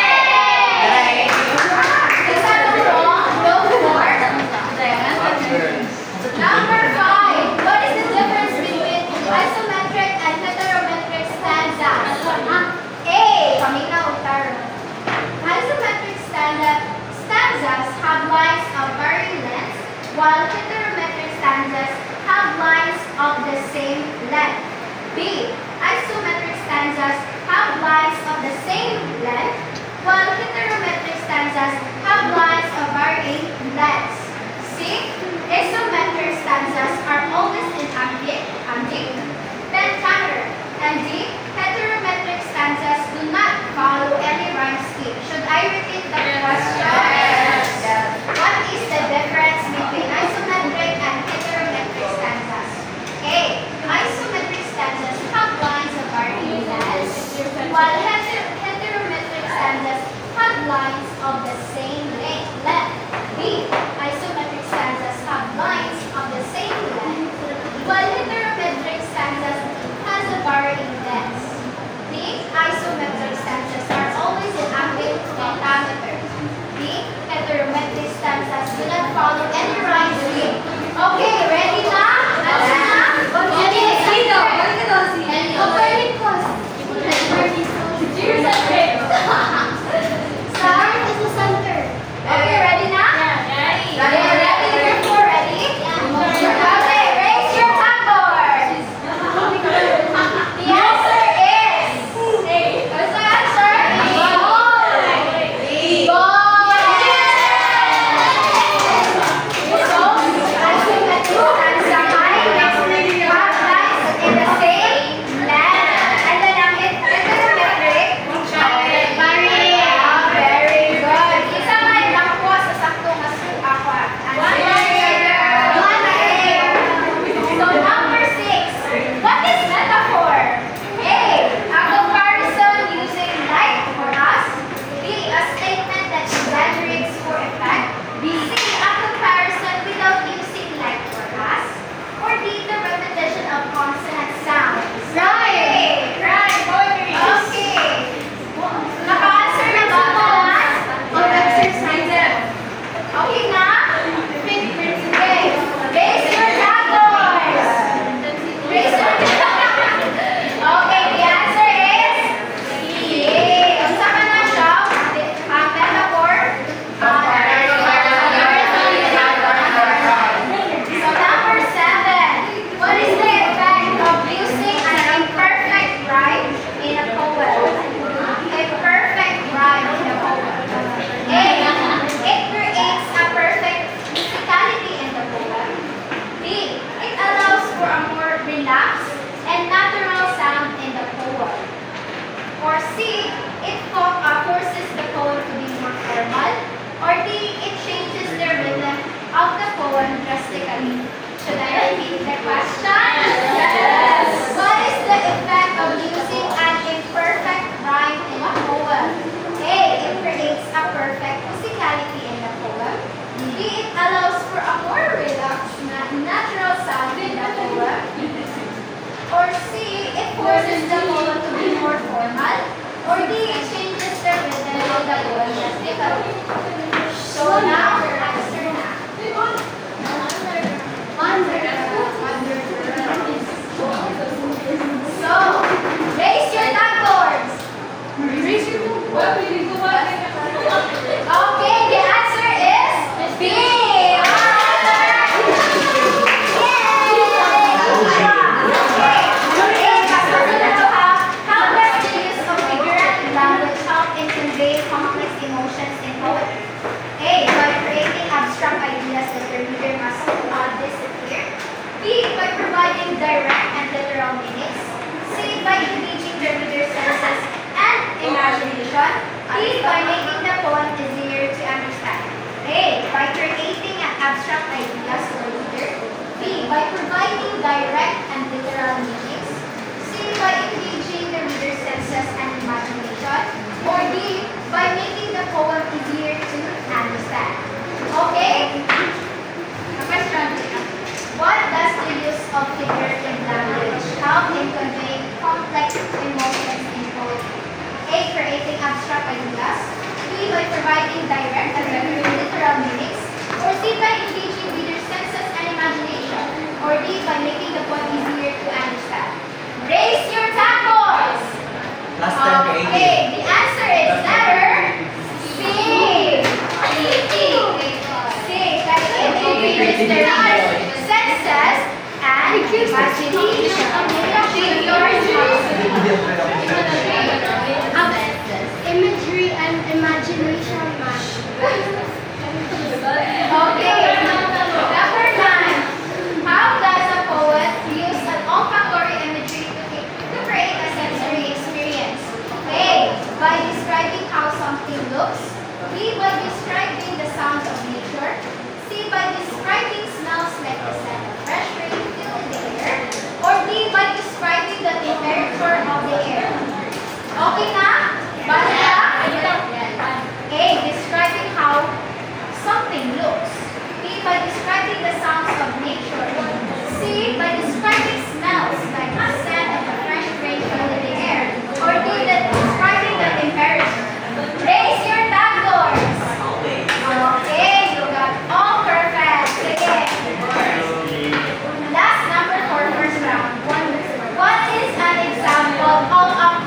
Is that wrong? No more. Number 5. What is the difference between isometric and heterometric stanzas? A. Paminaw Utaro. Isometric stanzas have lines of varying lengths, while heterometric stanzas have lines of the same length. B. Isometric stanzas have lines of the same length, while heterometric stanzas have lines of varying lengths. C. Isometric stanzas are always in iambic, pentameter. And D. Heterometric stanzas do not follow any rhyme scheme. Should I repeat the question? Yes. What is the difference between isometric and heterometric stanzas? A. Isometric stanzas have lines of varying lengths, while heterometric stanzas have Or D, it changes the rhythm of the poem drastically. So now, answer na. So, raise your tagboards. Okay, the answer is B. How does the use of figurative language help in conveying complex emotions in poetry? A. By creating abstract ideas that the reader must disappear. B. By providing direct and literal meanings. C. By engaging the reader's senses and imagination. D. By making the poem easier to understand. A. By creating an abstract ideas to the reader. B. By providing direct and literal meanings. C. By engaging the reader's senses and imagination. Or D. By making the poem easier to understand. Okay? A question. What does the use of figurative language help in conveying complex emotions in poetry? A. Creating abstract ideas. B. By providing direct and literal meanings. Or C. By engaging reader's senses and imagination. Or D. By making the poem easier to understand. Raise your tagboards! Okay, the answer is letter C. C. By engaging the reader's senses and Imagery and imagination match. Okay, number 9. How does a poet use an olfactory imagery to create a sensory experience? A. By describing how something looks. B. By describing the sounds of nature. C. By describing smells like the scent of fresh rain filling the air. Or D. By describing the temperature of the air. Okay na? Basta? A. Describing how something looks. B. By describing the sounds of nature. C. By describing smells like the scent of the fresh rain filling the air. Or D. Describing the temperature. Raise your tagboards. Okay, you got all perfect. Sige. Last number for first round. What is an example of a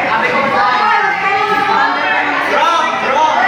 Sabi ko wrong. Wrong, wrong.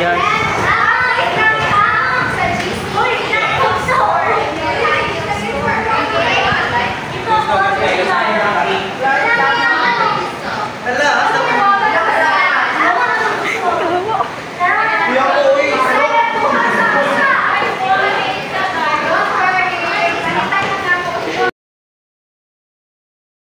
Ryan. Ito,